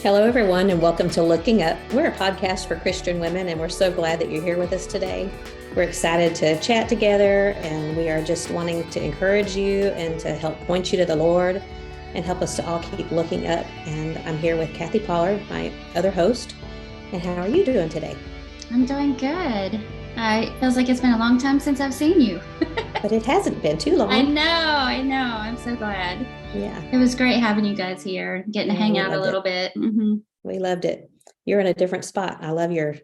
Hello, everyone, and welcome to Looking Up. We're a podcast for Christian women, and we're so glad that you're here with us today. We're excited to chat together, and we are just wanting to encourage you and to help point you to the Lord and help us to all keep looking up. And I'm here with Kathy Pollard, my other host. And how are you doing today? I'm doing good. It feels like it's been a long time since I've seen you. But it hasn't been too long. I know. I'm so glad. Yeah. It was great having you guys here, getting to hang out a little bit. Mm-hmm. We loved it. You're in a different spot. I love your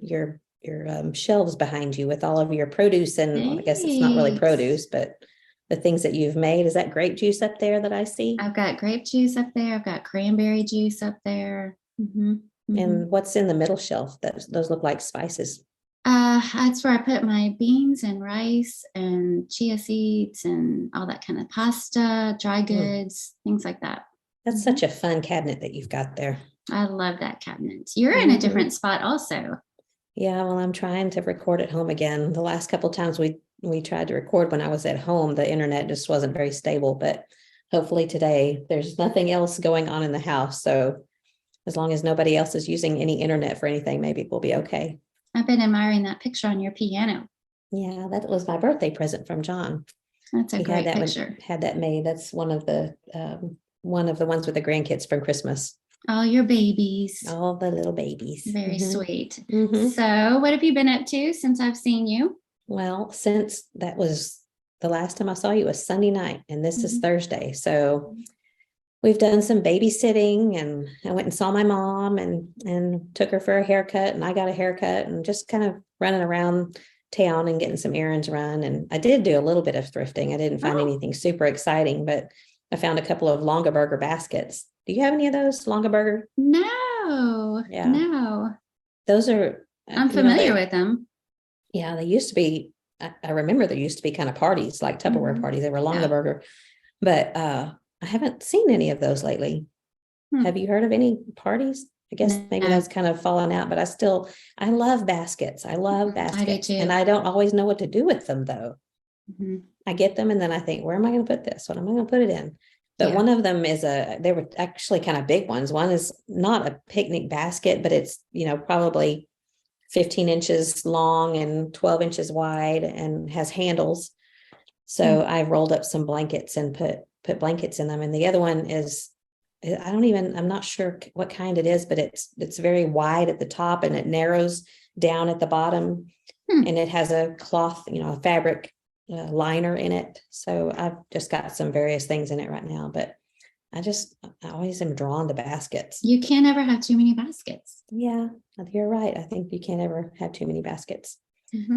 shelves behind you with all of your produce, and well, I guess it's not really produce, but the things that you've made. Is that grape juice up there that I see? I've got grape juice up there. I've got cranberry juice up there. Mm-hmm. Mm-hmm. And what's in the middle shelf? Those look like spices. That's where I put my beans and rice and chia seeds and all that kind of pasta, dry goods, things like that. That's such a fun cabinet that you've got there. I love that cabinet. You're in a different spot also. Yeah, well, I'm trying to record at home again. The last couple of times we tried to record when I was at home, the internet just wasn't very stable, but hopefully today there's nothing else going on in the house. So as long as nobody else is using any internet for anything, maybe we'll be okay. I've been admiring that picture on your piano. Yeah, that was my birthday present from John. That's a great picture. Had that made. That's one of the ones with the grandkids from Christmas. All your babies. All the little babies. Very sweet. So what have you been up to since I've seen you? Well, since that was the last time I saw you was Sunday night, and this is Thursday. So we've done some babysitting, and I went and saw my mom and took her for a haircut, and I got a haircut, and just kind of running around town and getting some errands run. And I did do a little bit of thrifting. I didn't find anything super exciting, but I found a couple of Longaberger baskets. Do you have any of those, Longaberger? No. Yeah. No. Those are... I'm familiar with them. Yeah, they used to be... I remember there used to be kind of parties, like Tupperware parties. They were Longaberger. But I haven't seen any of those lately. Have you heard of any parties? I guess maybe that's kind of fallen out, but I love baskets. I love baskets. I do too. And I don't always know what to do with them, though. I get them and then I think, where am I going to put this? What am I going to put it in? But one of them they were actually kind of big ones. One is not a picnic basket, but it's, probably 15 inches long and 12 inches wide and has handles. So I rolled up some blankets and put blankets in them. And the other one is, I'm not sure what kind it is, but it's very wide at the top and it narrows down at the bottom. And it has a cloth, a fabric liner in it. So I've just got some various things in it right now, but I always am drawn to baskets. You can't ever have too many baskets. Yeah, you're right. I think you can't ever have too many baskets.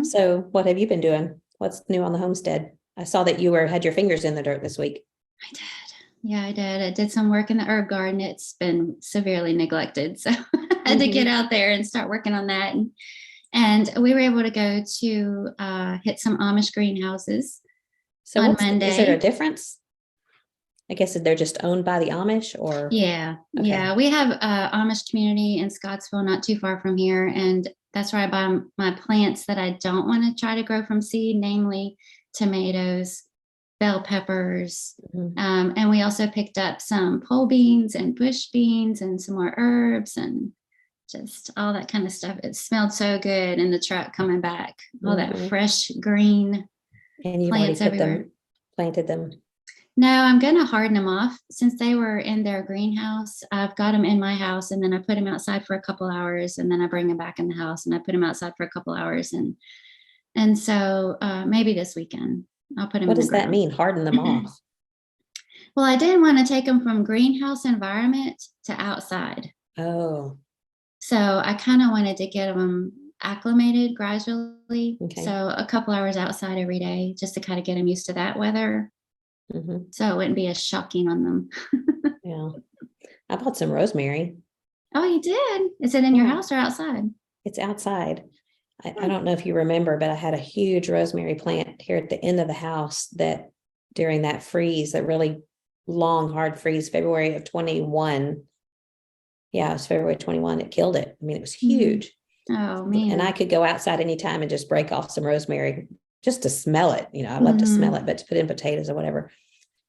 So what have you been doing? What's new on the homestead? I saw that you had your fingers in the dirt this week. I did. Yeah, I did. I did some work in the herb garden. It's been severely neglected. So I had to get out there and start working on that. And we were able to go to hit some Amish greenhouses on Monday. Is there a difference? I guess they're just owned by the Amish, or? Yeah. Okay. Yeah. We have an Amish community in Scottsville, not too far from here. And that's where I buy my plants that I don't want to try to grow from seed, namely tomatoes, bell peppers. And we also picked up some pole beans and bush beans and some more herbs and just all that kind of stuff. It smelled so good in the truck coming back. All that fresh green and you've plants everywhere. Planted them. No, I'm going to harden them off. Since they were in their greenhouse, I've got them in my house, and then I put them outside for a couple hours, and then I bring them back in the house and I put them outside for a couple hours. And so maybe this weekend I'll put them. What does that mean? Harden them off? Well, I didn't want to take them from greenhouse environment to outside. Oh. So I kind of wanted to get them acclimated gradually. Okay. So a couple hours outside every day, just to kind of get them used to that weather. So it wouldn't be as shocking on them. Yeah. I bought some rosemary. Oh, you did? Is it in your house or outside? It's outside. I don't know if you remember, but I had a huge rosemary plant here at the end of the house that during that freeze, that really long, hard freeze, February of 21. Yeah, it was February 21. It killed it. I mean, it was huge. Oh, man. And I could go outside anytime and just break off some rosemary just to smell it. I love to smell it, but to put in potatoes or whatever.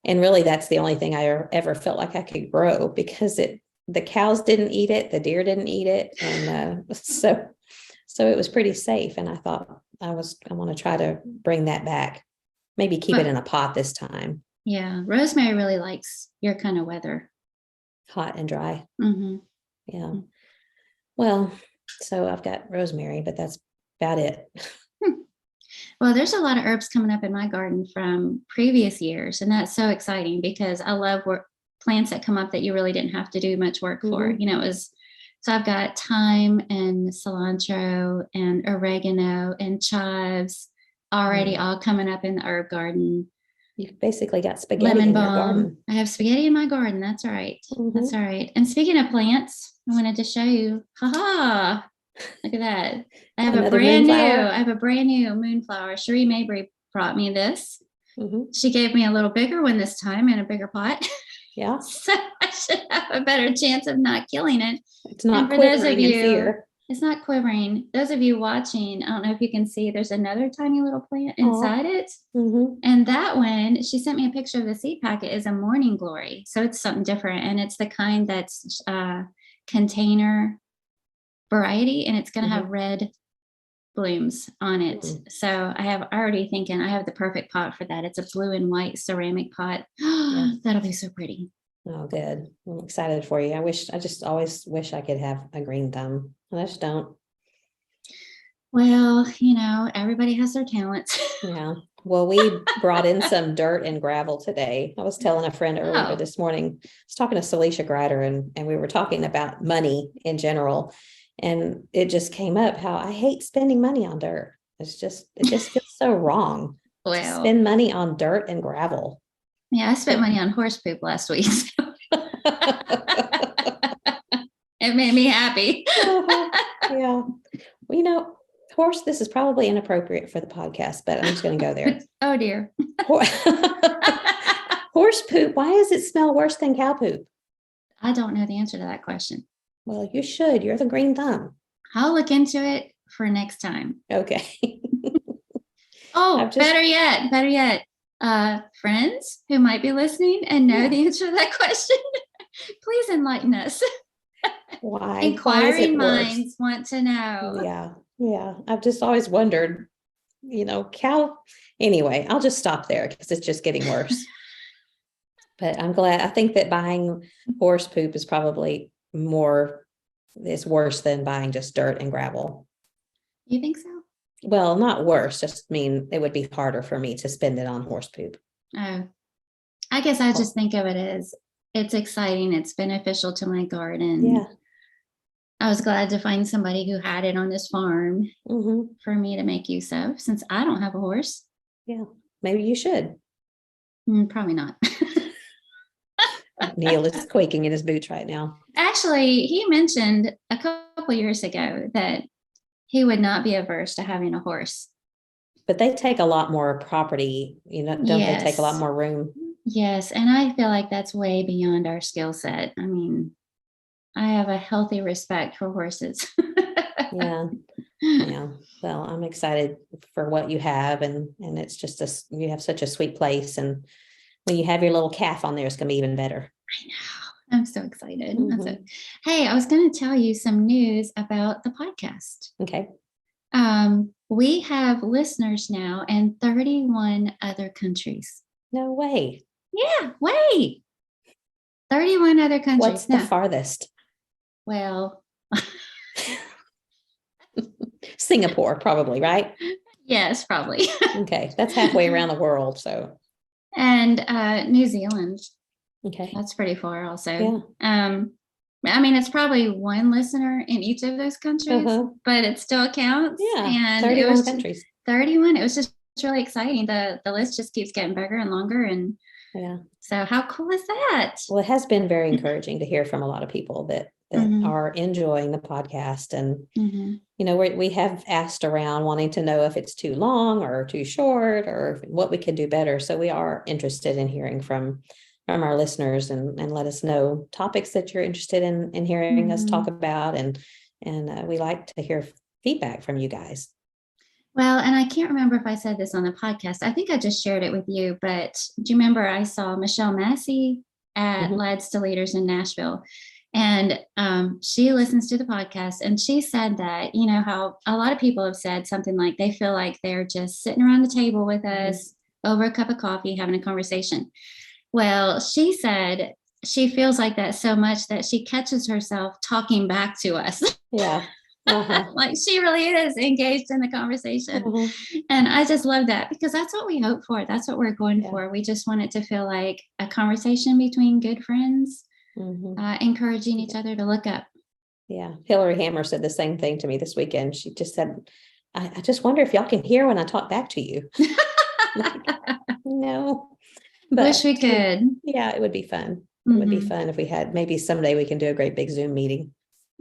And really, that's the only thing I ever felt like I could grow, because it the cows didn't eat it, the deer didn't eat it, and so it was pretty safe. And I thought I want to try to bring that back. Maybe keep it in a pot this time. Yeah, Rosemary really likes your kind of weather. Hot and dry. Mm-hmm. Yeah. Well, so I've got rosemary, but that's about it. Well, there's a lot of herbs coming up in my garden from previous years, and that's so exciting because I love plants that come up that you really didn't have to do much work for. Mhm. So I've got thyme and cilantro and oregano and chives already all coming up in the herb garden. You've basically got spaghetti Lemon in your balm. garden. I have spaghetti in my garden. That's all right. That's Mhm. all right. And speaking of plants, I wanted to show you. Haha. Look at that. I have Another moonflower? a brand new moonflower. Cherie Mabry brought me this. Mhm. She gave me a little bigger one this time in a bigger pot. Yeah. So I should have a better chance of not killing it. It's not And for those of quivering in you, fear. it's not quivering. Those of you watching, I don't know if you can see, there's another tiny little plant inside it. Mhm. And that one, she sent me a picture of the seed packet, is a morning glory. So it's something different. And it's the kind that's container variety, and it's going to have red blooms on it. So I already thinking I have the perfect pot for that. It's a blue and white ceramic pot. Yeah. That'll be so pretty. Oh, good. I'm excited for you. I just always wish I could have a green thumb. I just don't. Well, everybody has their talents. Yeah. Well, we brought in some dirt and gravel today. I was telling a friend earlier this morning, I was talking to Celicia Grider, and we were talking about money in general. And it just came up how I hate spending money on dirt. It just feels so wrong to spend money on dirt and gravel. Yeah, I spent money on horse poop last week. So. It made me happy. Yeah. Well, horse, this is probably inappropriate for the podcast, but I'm just going to go there. Oh, dear. Horse poop, why does it smell worse than cow poop? I don't know the answer to that question. Well, you should. You're the green thumb. I'll look into it for next time. Okay. Oh, better yet. Friends who might be listening and know the answer to that question, please enlighten us. Why? Inquiring minds want to know. Yeah. I've just always wondered, cow. Anyway, I'll just stop there because it's just getting worse. But I'm glad. I think that buying horse poop is probably it's worse than buying just dirt and gravel. You think so? Well, not worse, just mean it would be harder for me to spend it on horse poop. Oh, I guess I just think of it as it's exciting. It's beneficial to my garden. Yeah. I was glad to find somebody who had it on this farm for me to make use of, since I don't have a horse. Yeah, maybe you should. Probably not. Neil is quaking in his boots right now. Actually, he mentioned a couple years ago that he would not be averse to having a horse. But they take a lot more property, don't they take a lot more room? Yes, and I feel like that's way beyond our skill set. I mean, I have a healthy respect for horses. Yeah. Well, I'm excited for what you have, and it's just you have such a sweet place, and when you have your little calf on there, it's going to be even better. I know. I'm so excited. Hey, I was going to tell you some news about the podcast. Okay. We have listeners now in 31 other countries. No way. Yeah, way. 31 other countries. What's the farthest? Well, Singapore, probably, right? Yes, probably. Okay, that's halfway around the world. So, and New Zealand. Okay, that's pretty far, also. Yeah. I mean, it's probably one listener in each of those countries, but it still counts. Yeah, and 31 countries. 31. It was just really exciting. The list just keeps getting bigger and longer, and so how cool is that? Well, it has been very encouraging to hear from a lot of people that are enjoying the podcast, and we have asked around wanting to know if it's too long or too short or what we could do better. So we are interested in hearing from our listeners, and let us know topics that you're interested in hearing us talk about, and we like to hear feedback from you guys. Well, and I can't remember if I said this on the podcast. I think I just shared it with you, but do you remember I saw Michelle Massey at Lads to Leaders in Nashville? And she listens to the podcast, and she said that, how a lot of people have said something like they feel like they're just sitting around the table with us over a cup of coffee having a conversation. Well, she said she feels like that so much that she catches herself talking back to us. Yeah. Like she really is engaged in the conversation. Uh-huh. And I just love that, because that's what we hope for. That's what we're going Yeah. for. We just want it to feel like a conversation between good friends, encouraging each other to look up. Yeah. Hillary Hammer said the same thing to me this weekend. She just said, I just wonder if y'all can hear when I talk back to you. No. But wish we could. Yeah, it would be fun. It would be fun if we had, maybe someday we can do a great big Zoom meeting.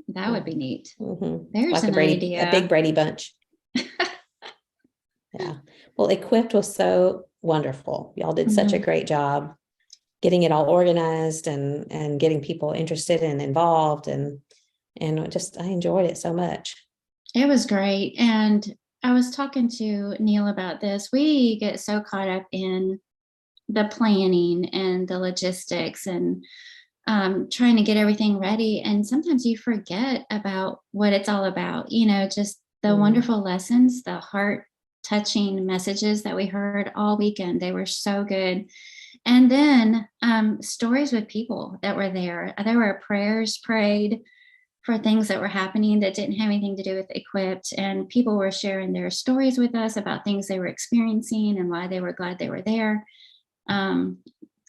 That would be neat. There's like an idea. A big Brady Bunch. Yeah. Well, Equipped was so wonderful. Y'all did such a great job getting it all organized and getting people interested and involved, and just I enjoyed it so much. It was great. And I was talking to Neil about this. We get so caught up in the planning and the logistics and trying to get everything ready. And sometimes you forget about what it's all about, just the wonderful lessons, the heart touching messages that we heard all weekend. They were so good. And then stories with people that were there. There were prayers prayed for things that were happening that didn't have anything to do with Equipped. And people were sharing their stories with us about things they were experiencing and why they were glad they were there.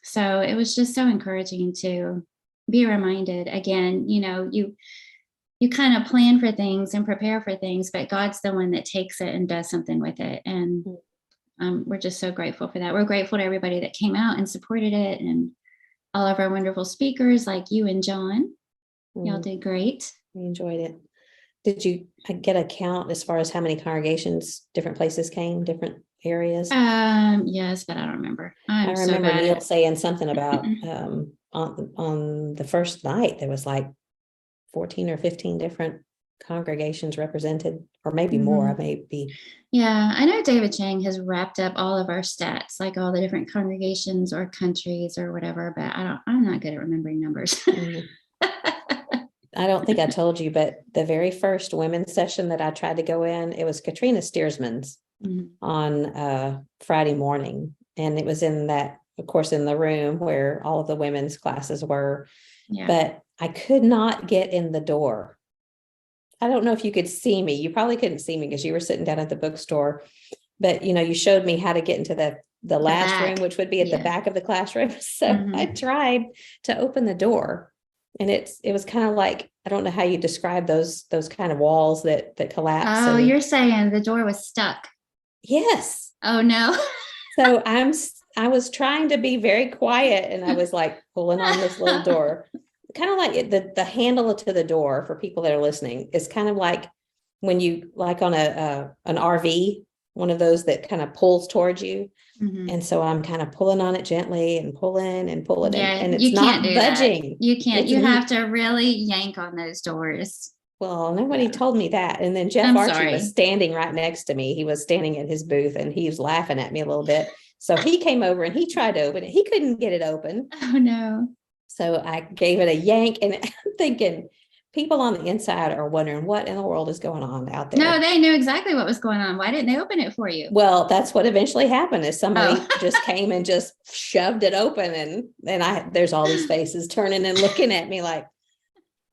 So it was just so encouraging to be reminded again, you kind of plan for things and prepare for things, but God's the one that takes it and does something with it. And we're just so grateful for that. We're grateful to everybody that came out and supported it, and all of our wonderful speakers like you and John. Y'all did great. We enjoyed it. Did you get a count as far as how many congregations, different places came, different areas? Yes, but I don't remember. I remember Neil saying something about on the first night there was like 14 or 15 different congregations represented, or maybe more. I may be. Yeah, I know David Chang has wrapped up all of our stats, like all the different congregations or countries or whatever, but I'm not good at remembering numbers. I don't think I told you, but the very first women's session that I tried to go in, it was Katrina Steersman's on Friday morning. And it was in that, of course, in the room where all of the women's classes were, but I could not get in the door. I don't know if you could see me. You probably couldn't see me because you were sitting down at the bookstore, but you showed me how to get into the last room, which would be at the back of the classroom. So I tried to open the door, and it was kind of like, I don't know how you describe those kind of walls that collapse. Oh, you're saying the door was stuck. Yes. Oh no. So I was trying to be very quiet, and I was like pulling on this little door. Kind of like the handle to the door, for people that are listening, is kind of like when you like on an RV, one of those that kind of pulls towards you. And so I'm kind of pulling on it gently and pulling and pulling it, and it's not budging. You can't. You have to really yank on those doors. Well, nobody told me that. And then Jeff Archie was standing right next to me. He was standing in his booth, and he was laughing at me a little bit. So he came over and he tried to open it. He couldn't get it open. Oh no. So I gave it a yank, and I'm thinking people on the inside are wondering what in the world is going on out there. No, they knew exactly what was going on. Why didn't they open it for you? Well, that's what eventually happened, is somebody just came and just shoved it open. And there's all these faces turning and looking at me like,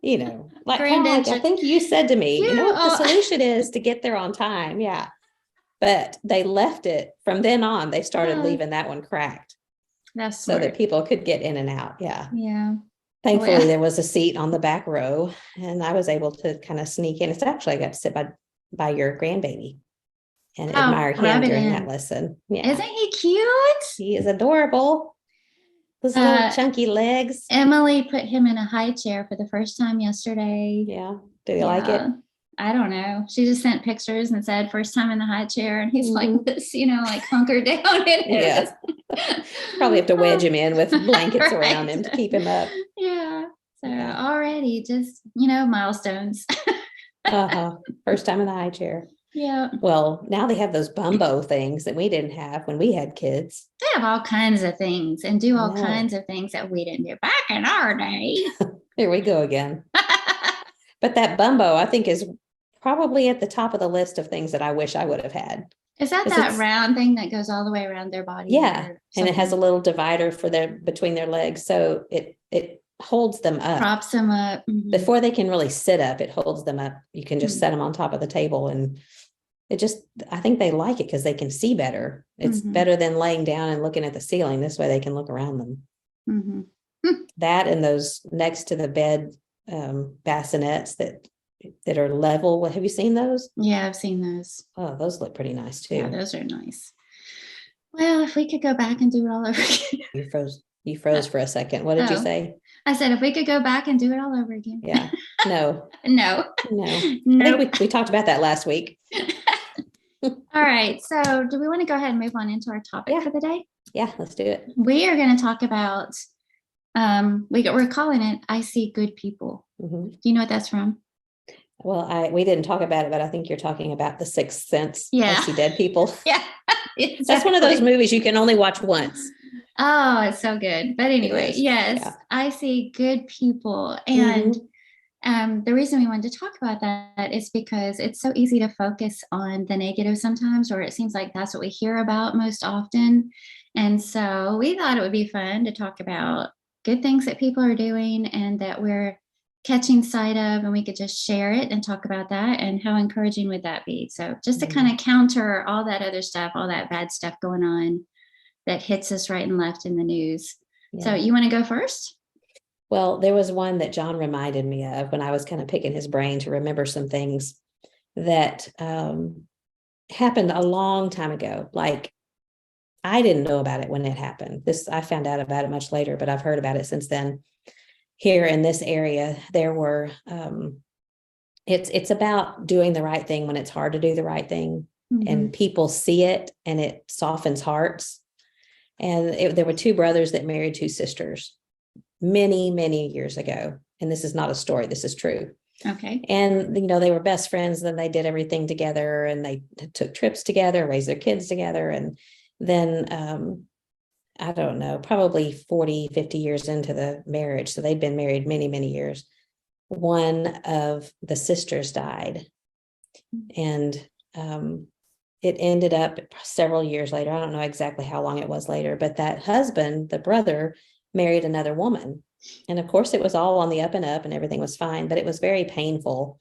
like I think you said to me, what the solution is to get there on time. Yeah. But they left it from then on. They started leaving that one cracked. That's smart. So that people could get in and out. Yeah. Yeah. Thankfully, there was a seat on the back row, and I was able to kind of sneak in. It's actually, I got to sit by your grandbaby and admire him during that lesson. Yeah. Isn't he cute? He is adorable. Those little chunky legs. Emily put him in a high chair for the first time yesterday. Yeah. Do you like it? I don't know. She just sent pictures and said first time in the high chair, and he's like this, like hunkered down in it. Yeah. Probably have to wedge him in with blankets around him to keep him up. Yeah. So already just, milestones. First time in the high chair. Yeah. Well, now they have those bumbo things that we didn't have when we had kids. They have all kinds of things and do all kinds of things that we didn't do back in our day. Here we go again. But that Bumbo, I think, is probably at the top of the list of things that I wish I would have had. Is that 'Cause that it's- round thing that goes all the way around their body? Yeah, or and it has a something? little divider for between their legs, so it holds them up. Props them up. Mhm. Before they can really sit up, it holds them up. You can just Mm. set them on top of the table, and it just, I think they like it because they can see better. It's Mhm. better than laying down and looking at the ceiling. This way they can look around them. Mhm. That and those next to the bed bassinets that are level. Have you seen those? Yeah, I've seen those. Oh, those look pretty nice too. Yeah, those are nice. Well, if we could go back and do it all over again. You froze for a second. What did you Oh. say? I said, if we could go back and do it all over again. Yeah. No, No. no. I No. think we talked about that last week. All right. So do we want to go ahead and move on into our topic Yeah. for the day? Yeah, let's do it. We are going to talk about, we're calling it I See Good People. Mhm. Do you know what that's from? Well, we didn't talk about it, but I think you're talking about The Sixth Sense. Yeah. I See Dead People. Yeah. That's one of those exactly. movies you can only watch once. Oh, it's so good. But anyway, is, yes, yeah. I See Good People. And the reason we wanted to talk about that is because it's so easy to focus on the negative sometimes, or it seems like that's what we hear about most often. And so we thought it would be fun to talk about good things that people are doing and that we're catching sight of, and we could just share it and talk about that. And how encouraging would that be? So just to kind of counter all that other stuff, all that bad stuff going on that hits us right and left in the news. So Yeah. you want to go first? Well, there was one that John reminded me of when I was kind of picking his brain to remember some things that happened a long time ago. Like, I didn't know about it when it happened. I found out about it much later, but I've heard about it since then. Here in this area, there were, it's about doing the right thing when it's hard to do the right thing, and people see it and it softens hearts. And there were two brothers that married two sisters many, many years ago. And this is not a story. This is true. Okay. And, they were best friends. Then they did everything together, and they took trips together, raised their kids together. And then, I don't know, probably 40, 50 years into the marriage. So they'd been married many, many years. One of the sisters died. And it ended up several years later. I don't know exactly how long it was later, but that husband, the brother, married another woman. And of course, it was all on the up and up and everything was fine, but it was very painful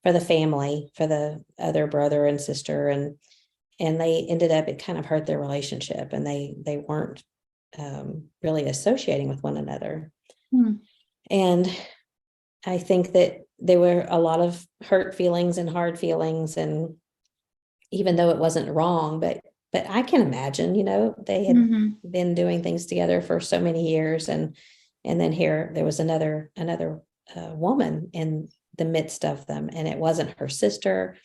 for the family, for the other brother and sister. And they ended up, it kind of hurt their relationship, and they weren't really associating with one another. And I think that there were a lot of hurt feelings and hard feelings. And even though it wasn't wrong, but I can imagine, they had been doing things together for so many years. And then here there was another woman in the midst of them, and it wasn't her sister.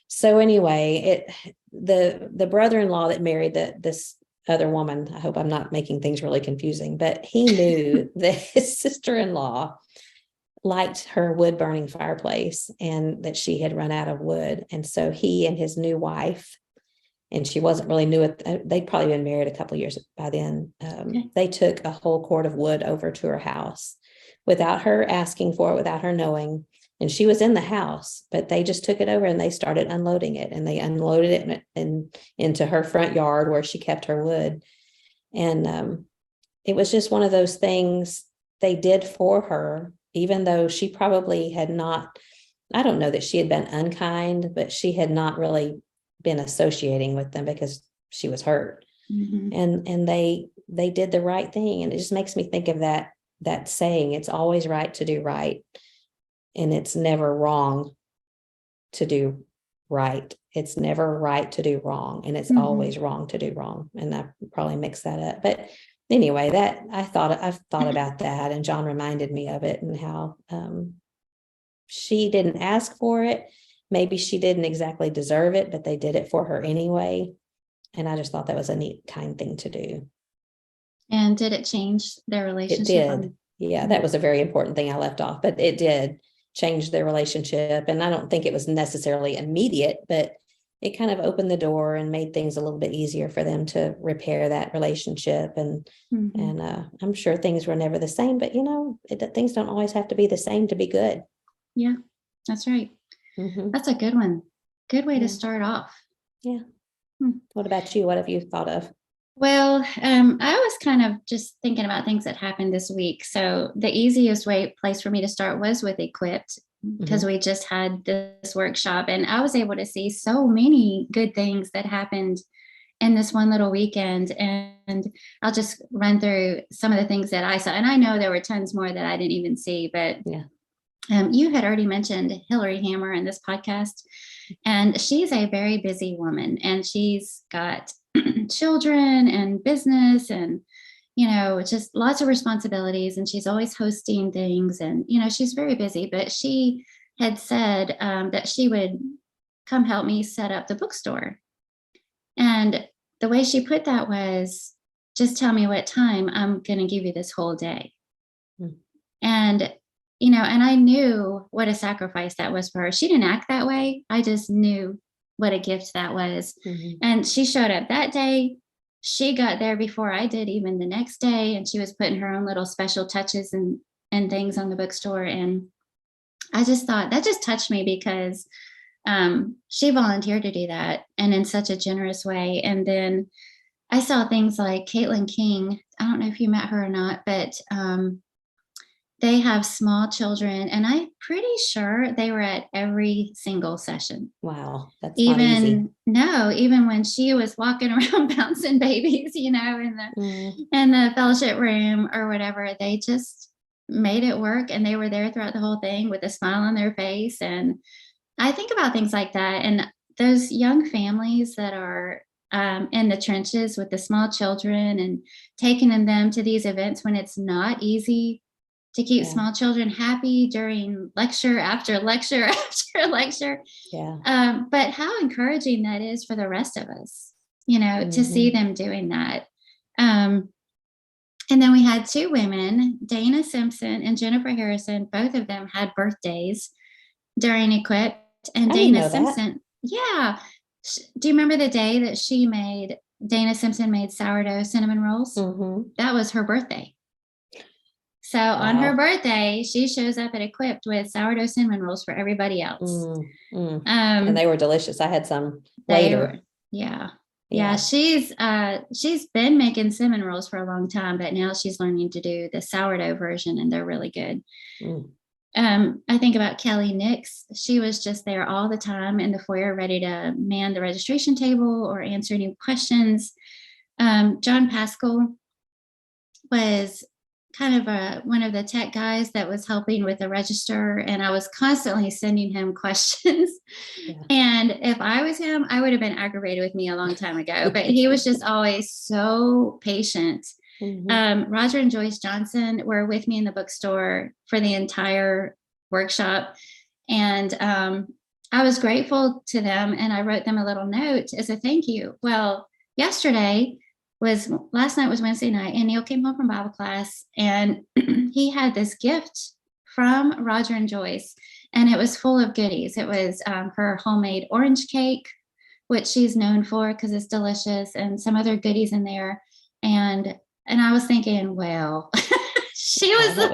So anyway, the brother-in-law that married this other woman, I hope I'm not making things really confusing, but he knew that his sister-in-law liked her wood burning fireplace and that she had run out of wood. And so he and his new wife, and she wasn't really new, they'd probably been married a couple of years by then. They took a whole cord of wood over to her house without her asking for it, without her knowing. And she was in the house, but they just took it over and they started unloading it, and they unloaded it into her front yard where she kept her wood. And it was just one of those things they did for her, even though she probably had not, I don't know that she had been unkind, but she had not really been associating with them because she was hurt. And they did the right thing. And it just makes me think of that saying, it's always right to do right. And it's never wrong to do right. It's never right to do wrong. And it's always wrong to do wrong. And I probably mixed that up. But anyway, I've thought about that, and John reminded me of it, and how she didn't ask for it. Maybe she didn't exactly deserve it, but they did it for her anyway. And I just thought that was a neat, kind thing to do. And did it change their relationship? It did. Yeah, that was a very important thing I left off, but it did change their relationship. And I don't think it was necessarily immediate, but it kind of opened the door and made things a little bit easier for them to repair that relationship. And I'm sure things were never the same, but things don't always have to be the same to be good. Yeah, that's right. Mhm. That's a good one. Good way Yeah. to start off. Yeah. Hmm. What about you? What have you thought of? Well, I was kind of just thinking about things that happened this week. So the easiest place for me to start was with Equipped, because we just had this workshop, and I was able to see so many good things that happened in this one little weekend. And I'll just run through some of the things that I saw. And I know there were tons more that I didn't even see, but Yeah. You had already mentioned Hillary Hammer in this podcast, and she's a very busy woman, and she's got children and business and just lots of responsibilities, and she's always hosting things, and she's very busy. But she had said that she would come help me set up the bookstore, and the way she put that was, just tell me what time, I'm going to give you this whole day. Mm. And and I knew what a sacrifice that was for her. She didn't act that way. I just knew what a gift that was. And she showed up that day. She got there before I did, even the next day, and she was putting her own little special touches and things on the bookstore. And I just thought that just touched me, because she volunteered to do that, and in such a generous way. And then I saw things like Caitlin King. I don't know if you met her or not, but they have small children, and I'm pretty sure they were at every single session. Wow, that's not easy. Even when she was walking around bouncing babies, in the fellowship room or whatever, they just made it work, and they were there throughout the whole thing with a smile on their face. And I think about things like that, and those young families that are in the trenches with the small children, and taking them to these events when it's not easy to keep small children happy during lecture after lecture after lecture. Yeah. But how encouraging that is for the rest of us, to see them doing that. And then we had two women, Dana Simpson and Jennifer Harrison. Both of them had birthdays during Equipped. And I didn't Dana know that. Simpson, yeah. Do you remember the day that Dana Simpson made sourdough cinnamon rolls? That was her birthday. So on her birthday, she shows up at Equipped with sourdough cinnamon rolls for everybody else. And they were delicious. I had some later. Yeah. She's been making cinnamon rolls for a long time, but now she's learning to do the sourdough version, and they're really good. I think about Kelly Nix. She was just there all the time in the foyer, ready to man the registration table or answer any questions. John Pascal was kind of one of the tech guys that was helping with the register, and I was constantly sending him questions. And if I was him, I would have been aggravated with me a long time ago, but he was just always so patient. Roger and Joyce Johnson were with me in the bookstore for the entire workshop, and I was grateful to them, and I wrote them a little note as a thank you. Well, last night was Wednesday night, and Neil came home from Bible class, and he had this gift from Roger and Joyce, and it was full of goodies. It was her homemade orange cake, which she's known for because it's delicious, and some other goodies in there. And I was thinking, well, she was the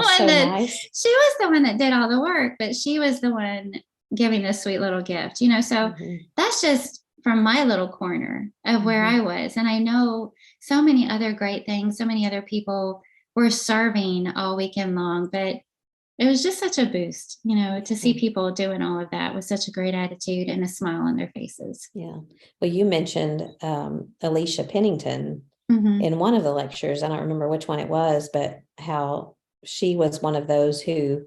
one that did all the work, but she was the one giving this sweet little gift, so that's just from my little corner of where I was. And I know so many other great things, so many other people were serving all weekend long, but it was just such a boost, to see people doing all of that with such a great attitude and a smile on their faces. Yeah. Well, you mentioned Alicia Pennington in one of the lectures. I don't remember which one it was, but how she was one of those who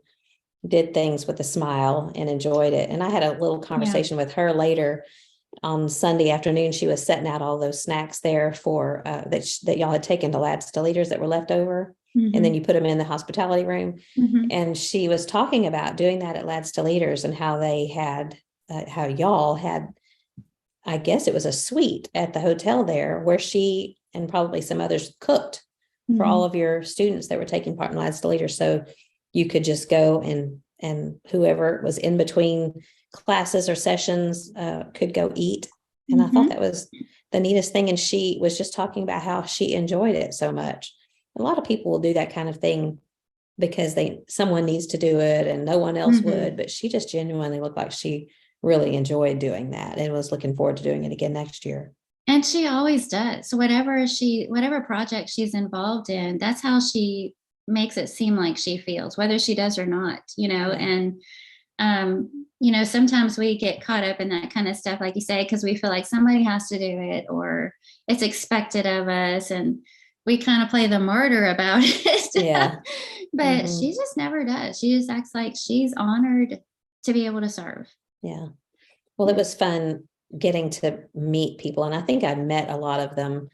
did things with a smile and enjoyed it. And I had a little conversation with her later on Sunday afternoon. She was setting out all those snacks there for that y'all had taken to Lads to Leaders that were left over. And then you put them in the hospitality room. And she was talking about doing that at Lads to Leaders, and how they had, how y'all had, I guess it was a suite at the hotel there where she and probably some others cooked for all of your students that were taking part in Lads to Leaders. So you could just go and whoever was in between classes or sessions could go eat And I thought that was the neatest thing. And she was just talking about how she enjoyed it so much. A lot of people will do that kind of thing because someone needs to do it and no one else would, but she just genuinely looked like she really enjoyed doing that and was looking forward to doing it again next year. And she always does. So whatever project she's involved in, that's how she makes it seem like she feels, whether she does or not, and sometimes we get caught up in that kind of stuff, like you say, because we feel like somebody has to do it or it's expected of us. And we kind of play the martyr about it. Yeah. But she just never does. She just acts like she's honored to be able to serve. Yeah. Well, it was fun getting to meet people. And I think I met a lot of them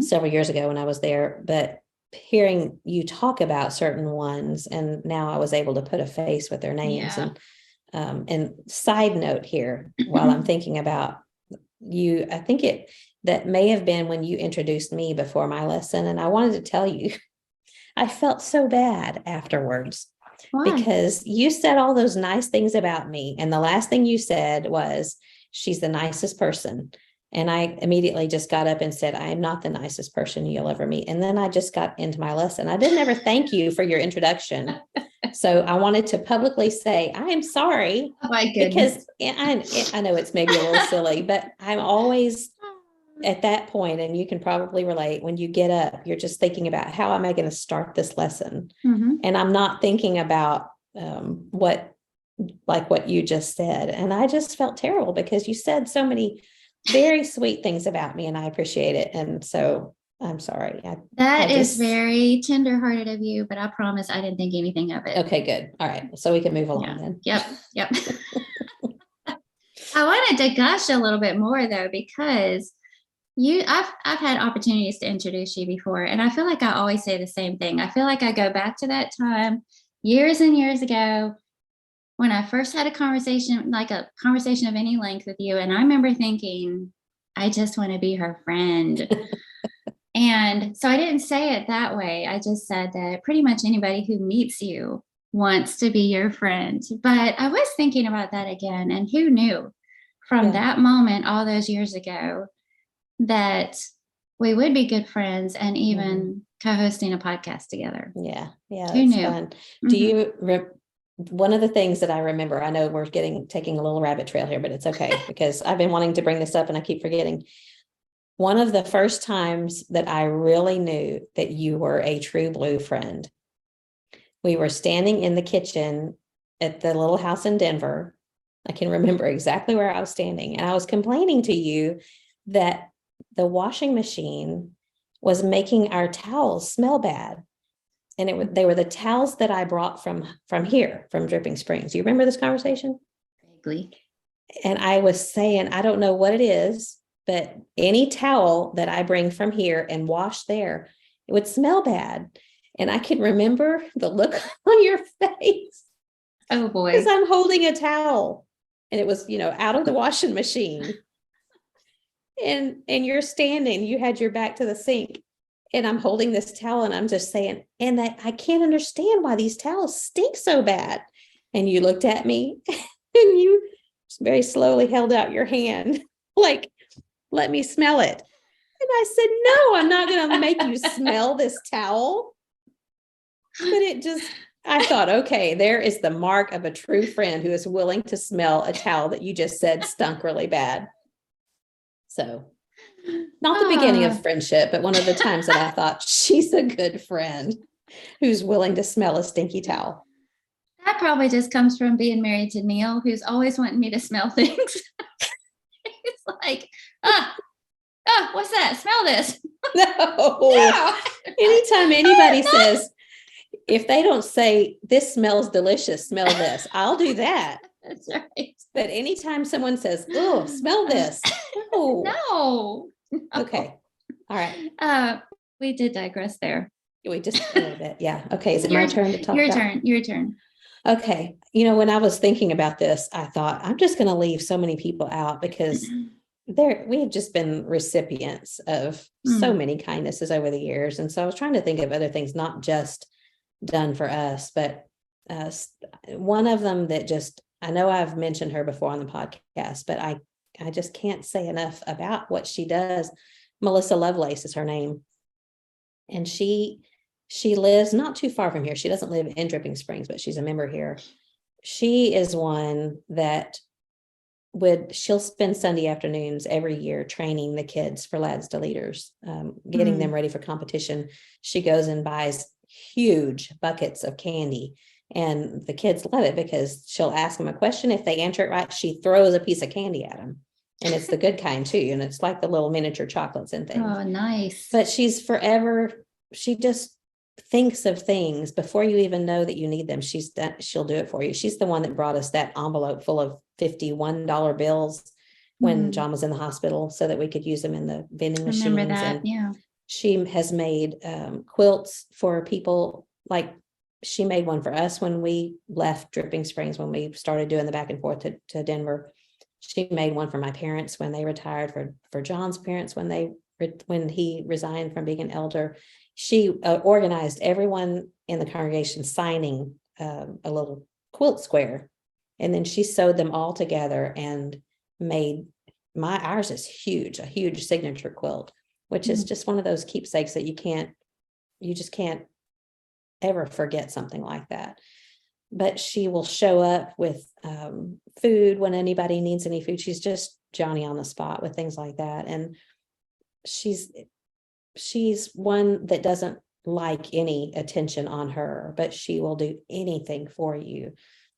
several years ago when I was there, but hearing you talk about certain ones, and now I was able to put a face with their names. And side note here, while I'm thinking about you, I think that may have been when you introduced me before my lesson. And I wanted to tell you, I felt so bad afterwards. Why? Because you said all those nice things about me. And the last thing you said was, she's the nicest person. And I immediately just got up and said, I am not the nicest person you'll ever meet. And then I just got into my lesson. I didn't ever thank you for your introduction. So I wanted to publicly say, I am sorry. Oh my goodness. Because I know it's maybe a little silly, but I'm always at that point, and you can probably relate, when you get up, you're just thinking about, how am I going to start this lesson? And I'm not thinking about what you just said. And I just felt terrible because you said so many very sweet things about me, and I appreciate it. And so I'm sorry. That is very tenderhearted of you, but I promise I didn't think anything of it. Okay, good. All right. So we can move along then. Yep. I wanted to gush a little bit more though, because I've had opportunities to introduce you before, and I feel like I always say the same thing. I feel like I go back to that time years and years ago when I first had a conversation, like a conversation of any length with you. And I remember thinking, I just want to be her friend. And so I didn't say it that way. I just said that pretty much anybody who meets you wants to be your friend. But I was thinking about that again. And who knew from that moment, all those years ago, that we would be good friends and even co-hosting a podcast together. Yeah. Who knew? Fun. Do you one of the things that I remember, I know we're taking a little rabbit trail here, but it's okay because I've been wanting to bring this up and I keep forgetting. One of the first times that I really knew that you were a true blue friend, we were standing in the kitchen at the little house in Denver. I can remember exactly where I was standing, and I was complaining to you that the washing machine was making our towels smell bad. And they were the towels that I brought from here, from Dripping Springs. Do you remember this conversation? Vaguely. And I was saying, I don't know what it is, but any towel that I bring from here and wash there, it would smell bad. And I can remember the look on your face. Oh boy. Because I'm holding a towel and it was, out of the washing machine. And you're standing, you had your back to the sink. And I'm holding this towel and I'm just saying, and I can't understand why these towels stink so bad. And you looked at me and you very slowly held out your hand, like, let me smell it. And I said, no, I'm not going to make you smell this towel. But I thought, okay, there is the mark of a true friend who is willing to smell a towel that you just said stunk really bad. So not the beginning of friendship, but one of the times that I thought she's a good friend who's willing to smell a stinky towel. That probably just comes from being married to Neil, who's always wanting me to smell things. It's like, what's that? Smell this. No. Anytime anybody says, if they don't say, this smells delicious, smell this, I'll do that. That's right. But anytime someone says, oh, smell this. No. Okay. All right. We did digress there. We just a little bit. Yeah. Okay. Is it my turn to talk about? Your turn. Okay. When I was thinking about this, I thought I'm just going to leave so many people out because we have just been recipients of so many kindnesses over the years. And so I was trying to think of other things, not just done for us, but one of them that I know I've mentioned her before on the podcast, but I I just can't say enough about what she does. Melissa Lovelace is her name. And she lives not too far from here. She doesn't live in Dripping Springs, but she's a member here. She is one that she'll spend Sunday afternoons every year training the kids for Lads to Leaders, getting them ready for competition. She goes and buys huge buckets of candy, and the kids love it because she'll ask them a question. If they answer it right, she throws a piece of candy at them, and it's the good kind too. And it's like the little miniature chocolates and things. Oh, nice. But she just thinks of things before you even know that you need them. She'll do it for you. She's the one that brought us that envelope full of $51 bills when John was in the hospital, so that we could use them in the vending machines. Remember that? And yeah. she has made quilts for people. Like, she made one for us when we left Dripping Springs, when we started doing the back and forth to Denver. She made one for my parents when they retired, for John's parents when he resigned from being an elder. She organized everyone in the congregation signing a little quilt square, and then she sewed them all together and made ours is huge, a huge signature quilt, which is just one of those keepsakes that you just can't ever forget something like that. But she will show up with food when anybody needs any food. She's just Johnny on the spot with things like that. And she's one that doesn't like any attention on her, but she will do anything for you.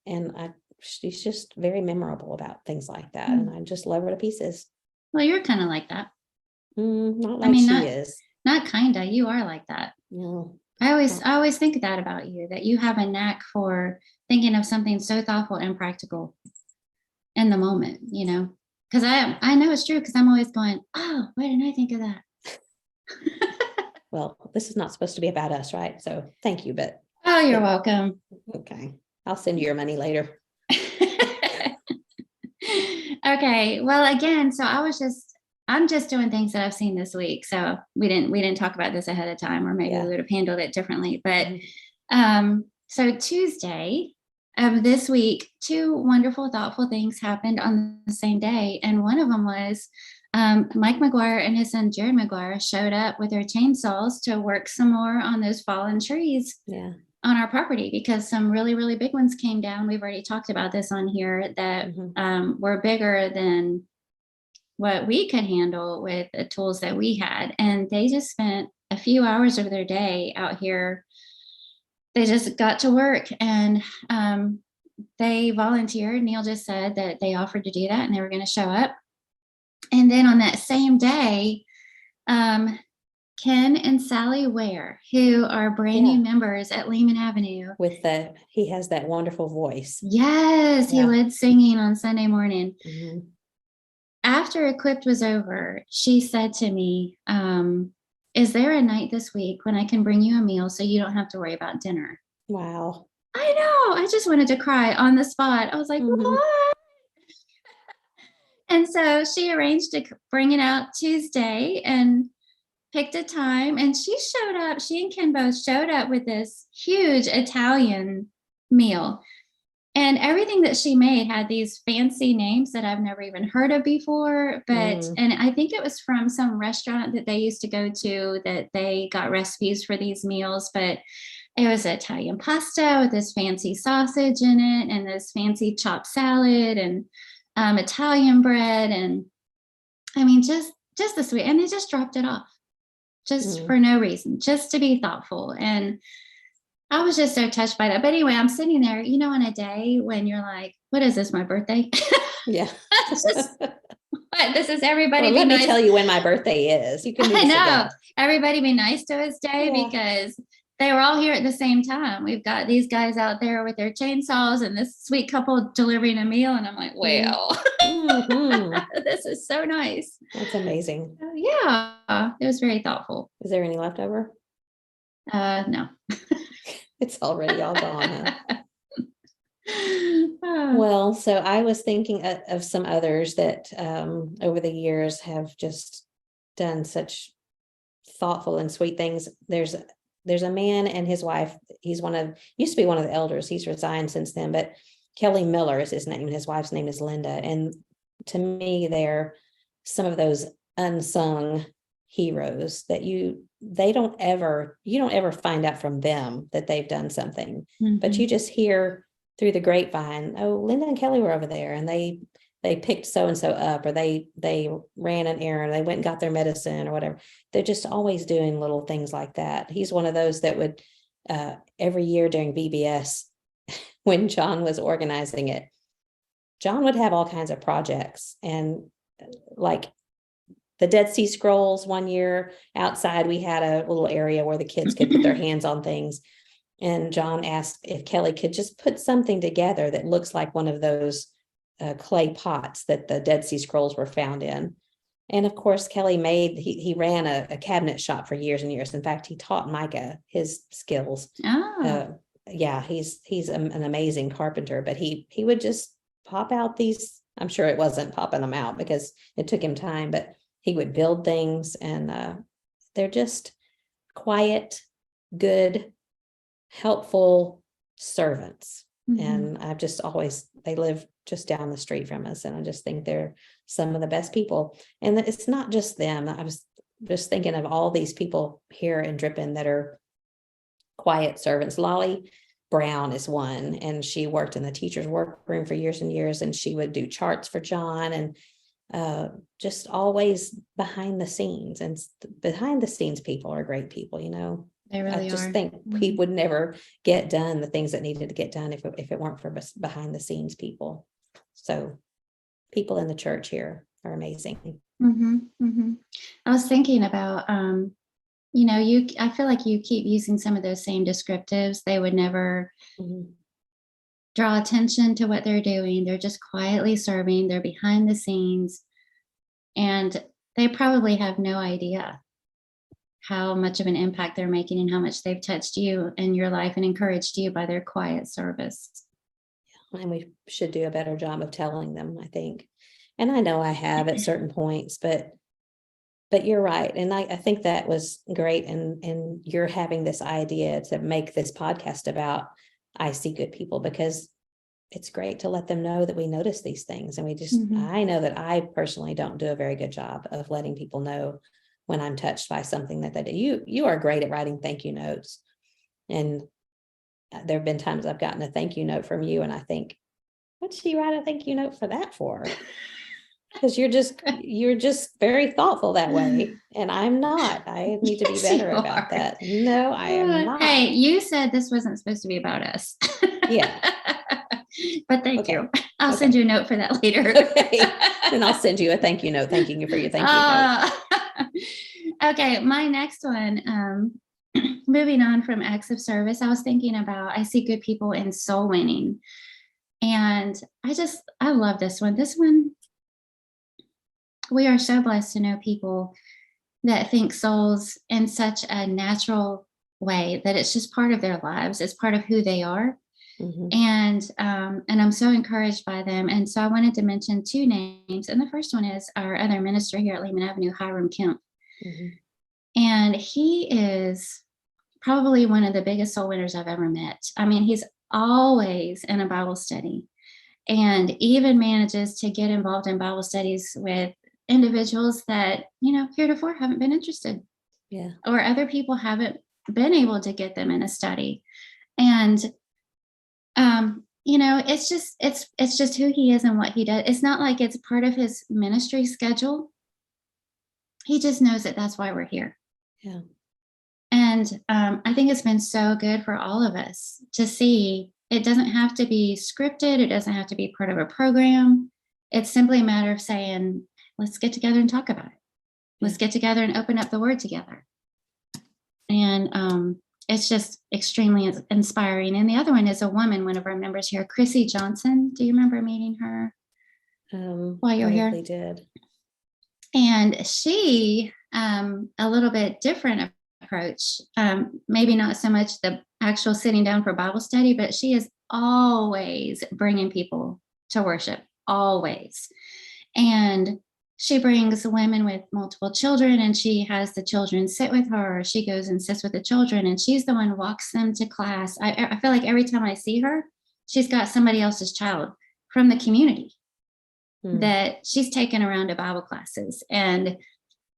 And she's just very memorable about things like that. And I just love her to pieces. Well, you're kind of like that. Not like she is. Not kinda. You are like that. No. I always think that about you, that you have a knack for thinking of something so thoughtful and practical in the moment, because I know it's true, because I'm always going, oh, why didn't I think of that? Well, this is not supposed to be about us, right? So thank you, but. Oh, you're welcome. Okay. I'll send you your money later. Okay. Well, again, so I'm just doing things that I've seen this week. So we didn't talk about this ahead of time, or maybe we would have handled it differently. But so Tuesday of this week, 2 wonderful, thoughtful things happened on the same day. And one of them was Mike McGuire and his son Jared McGuire showed up with their chainsaws to work some more on those fallen trees on our property, because some really, really big ones came down. We've already talked about this on here, that were bigger than what we could handle with the tools that we had. And they just spent a few hours of their day out here. They just got to work, and they volunteered. Neil just said that they offered to do that and they were going to show up. And then on that same day, Ken and Sally Ware, who are brand new members at Lehman Avenue. He has that wonderful voice. Yes, he led singing on Sunday morning. Mm-hmm. After Equipped was over, she said to me, is there a night this week when I can bring you a meal so you don't have to worry about dinner? Wow. I know. I just wanted to cry on the spot. I was like, what? And so she arranged to bring it out Tuesday and picked a time. And she showed up. She and Ken both showed up with this huge Italian meal. And everything that she made had these fancy names that I've never even heard of before. But, and I think it was from some restaurant that they used to go to, that they got recipes for these meals. But it was Italian pasta with this fancy sausage in it, and this fancy chopped salad, and Italian bread. And I mean, just the sweet. And they just dropped it off just for no reason, just to be thoughtful. And I was just so touched by that. But anyway, I'm sitting there, on a day when you're like, what is this, my birthday? Yeah. This is everybody. Well, let me tell you when my birthday is. You can. I know. Everybody be nice to us day, because they were all here at the same time. We've got these guys out there with their chainsaws and this sweet couple delivering a meal. And I'm like, well, this is so nice. That's amazing. Yeah. It was very thoughtful. Is there any leftover? No. It's already all gone. Well, so I was thinking of some others that over the years have just done such thoughtful and sweet things. There's a man and his wife. He's used to be one of the elders. He's resigned since then, but Kelly Miller is his name. His wife's name is Linda. And to me, they're some of those unsung heroes that you don't ever find out from them that they've done something, but you just hear through the grapevine, oh, Linda and Kelly were over there and they picked so and so up, or they ran an errand, they went and got their medicine or whatever. They're just always doing little things like that. He's one of those that would every year during VBS, when John was organizing it, John would have all kinds of projects, and like the Dead Sea Scrolls one year outside, we had a little area where the kids could put their hands on things. And John asked if Kelly could just put something together that looks like one of those clay pots that the Dead Sea Scrolls were found in. And of course, Kelly he ran a cabinet shop for years and years. In fact, he taught Micah his skills. Yeah, he's an amazing carpenter, but he would just pop out these, I'm sure it wasn't popping them out because it took him time, but he would build things, and they're just quiet, good, helpful servants. And I've just always, they live just down the street from us, and I just think they're some of the best people. And it's not just them. I was just thinking of all these people here in Drippin that are quiet servants. Lolly Brown is one, and she worked in the teacher's workroom for years and years, and she would do charts for John, and just always behind the scenes. And behind the scenes people are great people, you know. They really I just are. think we would never get done the things that needed to get done if it weren't for behind the scenes people. So people in the church here are amazing. I was thinking about, I feel like you keep using some of those same descriptives. They would never draw attention to what they're doing. They're just quietly serving. They're behind the scenes, and they probably have no idea how much of an impact they're making and how much they've touched you in your life and encouraged you by their quiet service. And we should do a better job of telling them, I think. And I know I have at certain points, but you're right. And I think that was great. And you're having this idea to make this podcast about I See Good People, because it's great to let them know that we notice these things. And we just, I know that I personally don't do a very good job of letting people know when I'm touched by something that they do. You are great at writing thank you notes. And there have been times I've gotten a thank you note from you, and I think, what'd she write a thank you note for that for? Because you're just very thoughtful that way, and I'm not. I need to be better about that. No, I am not. Hey, you said this wasn't supposed to be about us. Yeah. But thank you. I'll send you a note for that later. Okay. Then I'll send you a thank you note, thanking you for your thank you note. Okay, my next one, moving on from acts of service, I was thinking about I see good people in soul winning. And I love this one. This one, we are so blessed to know people that think souls in such a natural way that it's just part of their lives. It's part of who they are. And I'm so encouraged by them. And so I wanted to mention two names. And the first one is our other minister here at Lehman Avenue, Hiram Kemp. And he is probably one of the biggest soul winners I've ever met. I mean, he's always in a Bible study, and even manages to get involved in Bible studies with individuals that, heretofore haven't been interested. Yeah. Or other people haven't been able to get them in a study. And it's just who he is and what he does. It's not like it's part of his ministry schedule. He just knows that that's why we're here. Yeah. And I think it's been so good for all of us to see it doesn't have to be scripted. It doesn't have to be part of a program. It's simply a matter of saying, let's get together and talk about it. Let's get together and open up the word together. And it's just extremely inspiring. And the other one is a woman, one of our members here, Chrissy Johnson. Do you remember meeting her while you were here? I did. And she, a little bit different approach, maybe not so much the actual sitting down for Bible study, but she is always bringing people to worship, always. And she brings women with multiple children, and she has the children sit with her. Or she goes and sits with the children, and she's the one who walks them to class. I feel like every time I see her, she's got somebody else's child from the community. that she's taken around to Bible classes. And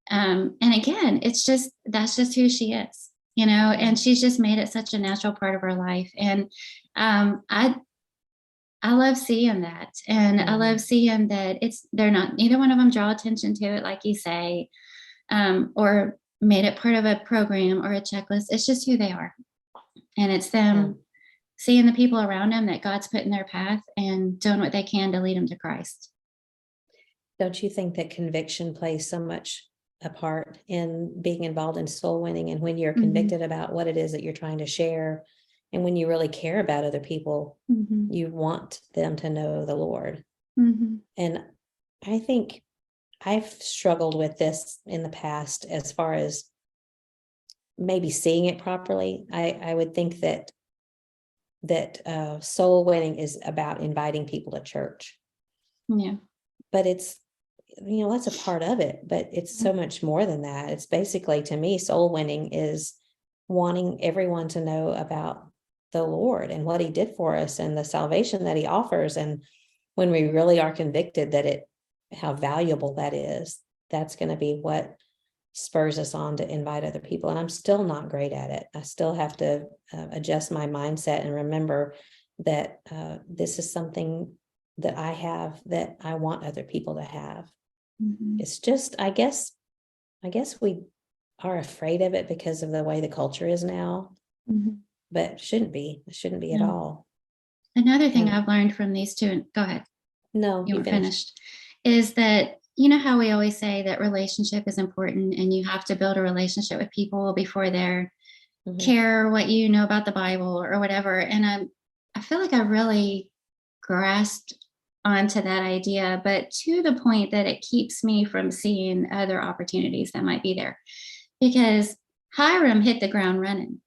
again, that's just who she is, and she's just made it such a natural part of her life. And I love seeing that. And I love seeing that neither one of them draw attention to it, like you say, or made it part of a program or a checklist. It's just who they are. And it's them seeing the people around them that God's put in their path and doing what they can to lead them to Christ. Don't you think that conviction plays so much a part in being involved in soul winning? And when you're convicted about what it is that you're trying to share, and when you really care about other people, you want them to know the Lord. And I think I've struggled with this in the past as far as maybe seeing it properly. I would think that soul winning is about inviting people to church. Yeah. But it's, that's a part of it, but it's so much more than that. It's basically, to me, soul winning is wanting everyone to know about the Lord and what he did for us and the salvation that he offers. And when we really are convicted that how valuable that is, that's going to be what spurs us on to invite other people. And I'm still not great at it. I still have to adjust my mindset and remember that this is something that I have that I want other people to have. It's just, I guess we are afraid of it because of the way the culture is now, but it shouldn't be at all. Another thing I've learned from these two, go ahead. No, you were finished, is that, how we always say that relationship is important and you have to build a relationship with people before they're care what you know about the Bible or whatever. And I feel like I really grasped onto that idea, but to the point that it keeps me from seeing other opportunities that might be there. Because Hiram hit the ground running.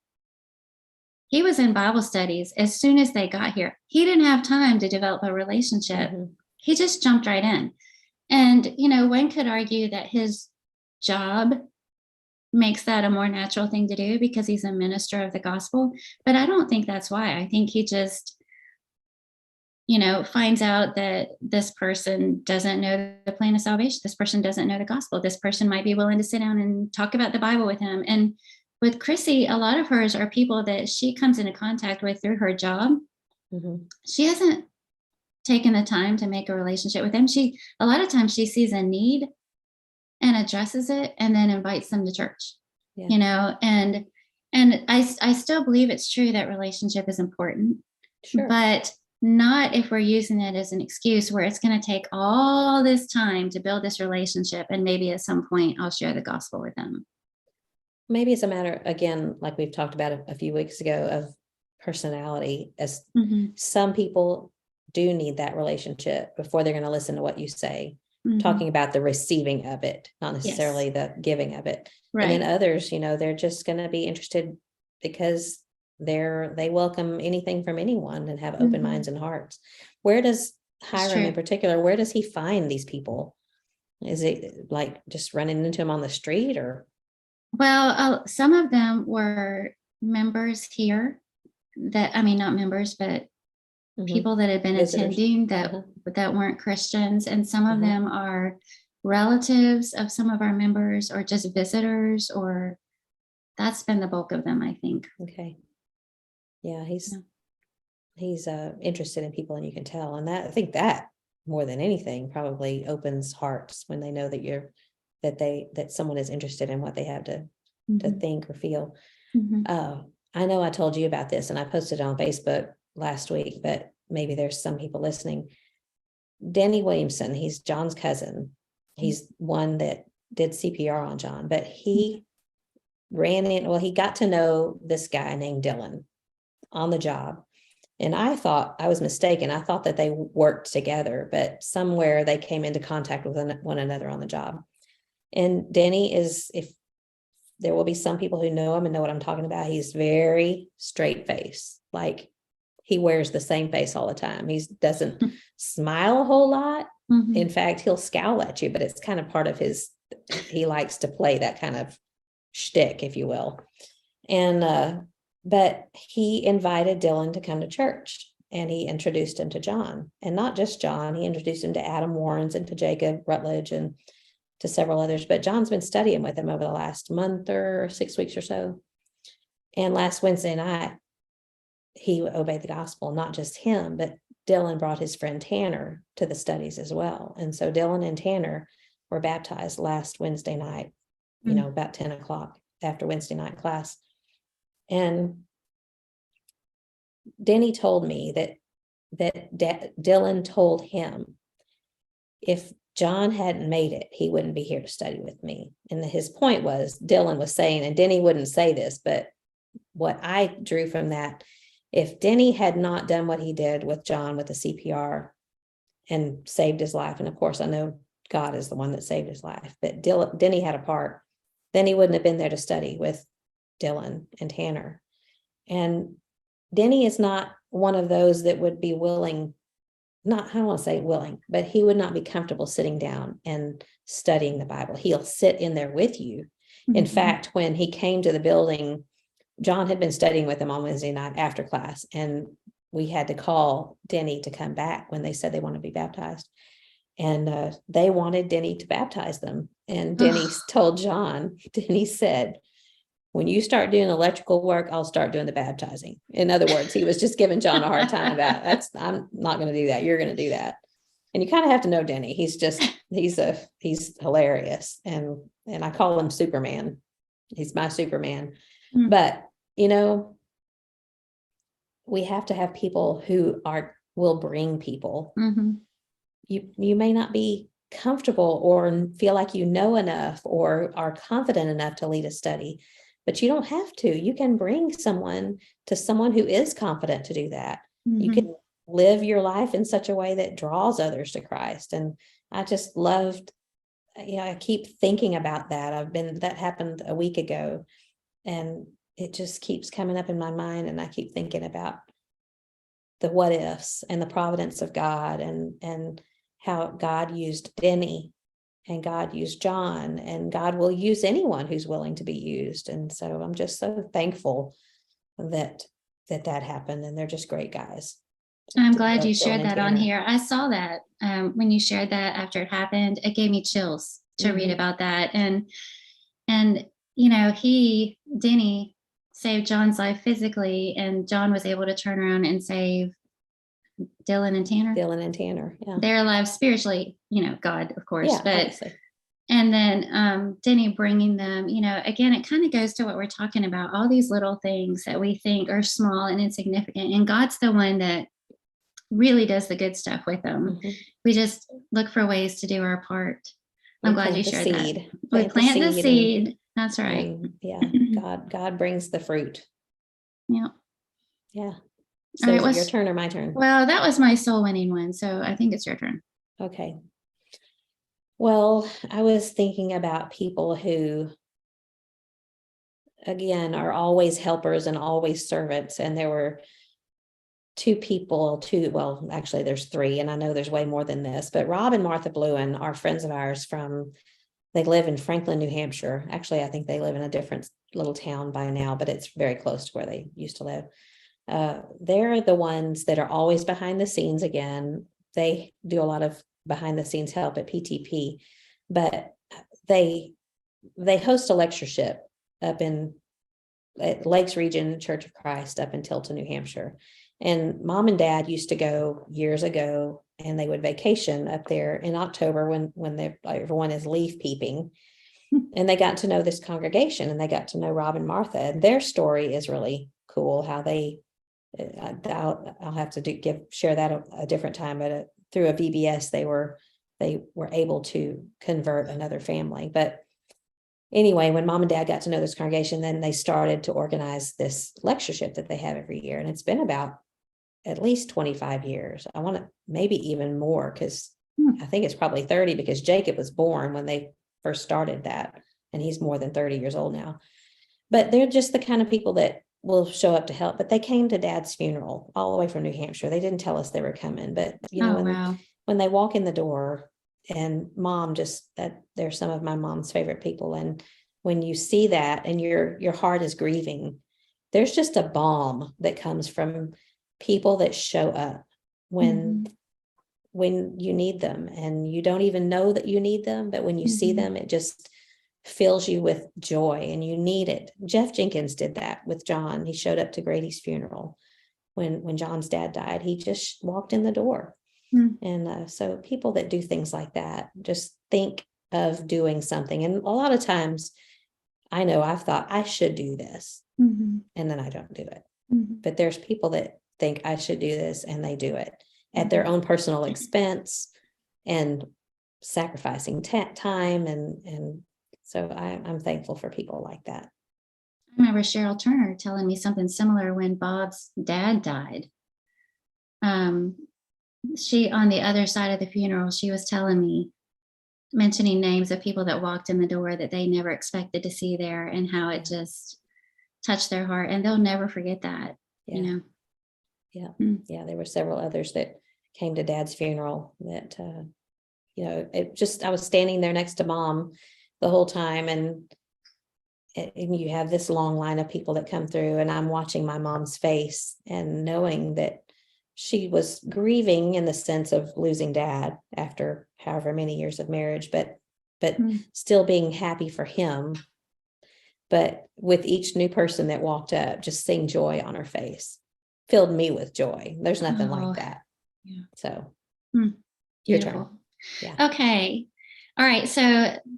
He was in Bible studies as soon as they got here. He didn't have time to develop a relationship. He just jumped right in. And, one could argue that his job makes that a more natural thing to do because he's a minister of the gospel. But I don't think that's why. I think he just, finds out that this person doesn't know the plan of salvation. This person doesn't know the gospel. This person might be willing to sit down and talk about the Bible with him. And with Chrissy, a lot of hers are people that she comes into contact with through her job. She hasn't taken the time to make a relationship with them. A lot of times she sees a need and addresses it and then invites them to church, and I still believe it's true that relationship is important, but not if we're using it as an excuse where it's going to take all this time to build this relationship. And maybe at some point I'll share the gospel with them. Maybe it's a matter, again, like we've talked about a few weeks ago, of personality. As some people do need that relationship before they're going to listen to what you say, talking about the receiving of it, not necessarily the giving of it. And then others, they're just going to be interested because they welcome anything from anyone and have open minds and hearts. Where does Hiram in particular, where does he find these people? Is it like just running into them on the street, or? Well, some of them were members here not members, but people that had been attending that weren't Christians. And some of them are relatives of some of our members or just visitors, or that's been the bulk of them, I think. Okay. Yeah, he's interested in people, and you can tell. And I think that more than anything probably opens hearts when they know that someone is interested in what they have to think or feel. I know I told you about this and I posted it on Facebook last week, but maybe there's some people listening. Danny Williamson, he's John's cousin. He's one that did CPR on John, but he he got to know this guy named Dylan on the job. And I thought I was mistaken. I thought that they worked together, but somewhere they came into contact with one another on the job. And Danny if there will be some people who know him and know what I'm talking about, he's very straight face. Like, he wears the same face all the time. He doesn't smile a whole lot. In fact, he'll scowl at you, but it's kind of part of he likes to play that kind of shtick, if you will. And, but he invited Dylan to come to church. and he introduced him to John, and not just John. He introduced him to Adam Warrens and to Jacob Rutledge and to several others. But John's been studying with him over the last month or 6 weeks or so. And last Wednesday night, he obeyed the gospel. Not just him, but Dylan brought his friend Tanner to the studies as well. And so Dylan and Tanner were baptized last Wednesday night, about 10 o'clock after Wednesday night class. And Denny told me that Dylan told him, if John hadn't made it, he wouldn't be here to study with me. And his point was, Dylan was saying, and Denny wouldn't say this, but what I drew from that, if Denny had not done what he did with John with the CPR and saved his life, and of course I know God is the one that saved his life, but Denny had a part, then he wouldn't have been there to study with Dylan and Tanner. And Denny is not one of those that would be willing, I don't want to say willing, but he would not be comfortable sitting down and studying the Bible. He'll sit in there with you. Mm-hmm. In fact, when he came to the building, John had been studying with him on Wednesday night after class, and we had to call Denny to come back when they said they wanted to be baptized. And they wanted Denny to baptize them. And Denny told John, Denny said, when you start doing electrical work, I'll start doing the baptizing. In other words, he was just giving John a hard time about I'm not going to do that. You're going to do that. And you kind of have to know Denny. He's hilarious. And I call him Superman. He's my Superman. Mm-hmm. But, we have to have people who will bring people. Mm-hmm. You may not be comfortable or feel like you know enough or are confident enough to lead a study, but you don't have to. You can bring someone who is confident to do that. Mm-hmm. You can live your life in such a way that draws others to Christ. And I just loved, I keep thinking about that. That happened a week ago, and it just keeps coming up in my mind. And I keep thinking about the what ifs and the providence of God, and how God used Denny and God used John, and God will use anyone who's willing to be used. And so I'm just so thankful that happened, and they're just great guys. I'm glad you shared that on here. I saw that when you shared that after it happened, it gave me chills to read about that. And Denny saved John's life physically, and John was able to turn around and save Dylan and Tanner, yeah, their lives spiritually, God, of course, yeah, but obviously. And then Denny bringing them, again, it kind of goes to what we're talking about, all these little things that we think are small and insignificant, and God's the one that really does the good stuff with them. Mm-hmm. We just look for ways to do our part. I'm glad you shared that. We plant the seed. That's right. Yeah, God brings the fruit. Yeah. Yeah. So is it your turn or my turn? Well, that was my soul winning one, so I think it's your turn. Okay. Well, I was thinking about people who, again, are always helpers and always servants. And there were actually there's three, and I know there's way more than this, but Rob and Martha Bluen are friends of ours they live in Franklin, New Hampshire. Actually, I think they live in a different little town by now, but it's very close to where they used to live. They're the ones that are always behind the scenes. Again, they do a lot of behind the scenes help at PTP, but they host a lectureship up at Lakes Region Church of Christ up in Tilton, New Hampshire. And Mom and Dad used to go years ago, and they would vacation up there in October when everyone is leaf peeping. And they got to know this congregation, and they got to know Rob and Martha. And their story is really cool, how I'll have to share that a different time, but through a VBS, they were able to convert another family. But anyway, when Mom and Dad got to know this congregation, then they started to organize this lectureship that they have every year. And it's been about at least 25 years. I want to maybe even more, because I think it's probably 30, because Jacob was born when they first started that, and he's more than 30 years old now. But they're just the kind of people that will show up to help. But they came to Dad's funeral all the way from New Hampshire. They didn't tell us they were coming, but when they walk in the door, and Mom, they're some of my mom's favorite people. And when you see that and your heart is grieving, there's just a balm that comes from people that show up when Mhm. when you need them, and you don't even know that you need them, but when you see Mhm. them, it just fills you with joy, and you need it. Jeff Jenkins did that with John. He showed up to Grady's funeral when John's dad died. He just walked in the door. Mm. And so people that do things like that just think of doing something. And a lot of times I know I've thought I should do this, Mhm. and then I don't do it. Mhm. But there's people that think I should do this, and they do it at their own personal expense and sacrificing time. And so I'm thankful for people like that. I remember Cheryl Turner telling me something similar when Bob's dad died. Um, she, on the other side of the funeral, she was telling me, mentioning names of people that walked in the door that they never expected to see there, and how it just touched their heart, and they'll never forget that, you Yeah. know. Yeah. Mm. Yeah. There were several others that came to Dad's funeral that, it just, I was standing there next to Mom the whole time, and you have this long line of people that come through, and I'm watching my mom's face and knowing that she was grieving in the sense of losing Dad after however many years of marriage, but Mm. still being happy for him. But with each new person that walked up, just seeing joy on her face filled me with joy. There's nothing Oh, like that. yeah. So Mm. your Beautiful. turn. Yeah. Okay. All right. So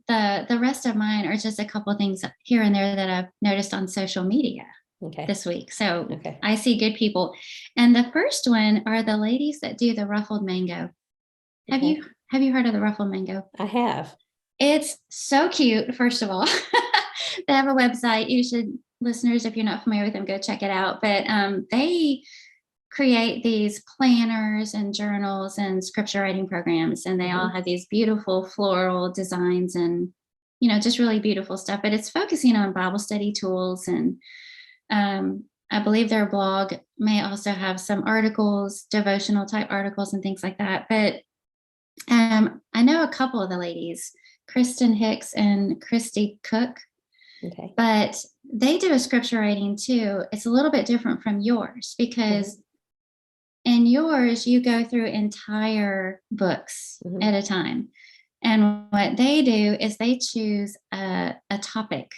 the rest of mine are just a couple of things here and there that I've noticed on social media Okay. this week. So Okay. I see good people. And the first one are the ladies that do the ruffled mango. Have Okay. you heard of the ruffled mango? I have. It's so cute, first of all. They have a website. You should, listeners, if you're not familiar with them, go check it out. But they create these planners and journals and scripture writing programs, and they all have these beautiful floral designs and, just really beautiful stuff. But it's focusing on Bible study tools, and I believe their blog may also have some articles, devotional type articles and things like that. But I know a couple of the ladies, Kristen Hicks and Christy Cook, Okay. but they do a scripture writing too. It's a little bit different from yours, because in yours, you go through entire books Mhm. at a time. And what they do is they choose a topic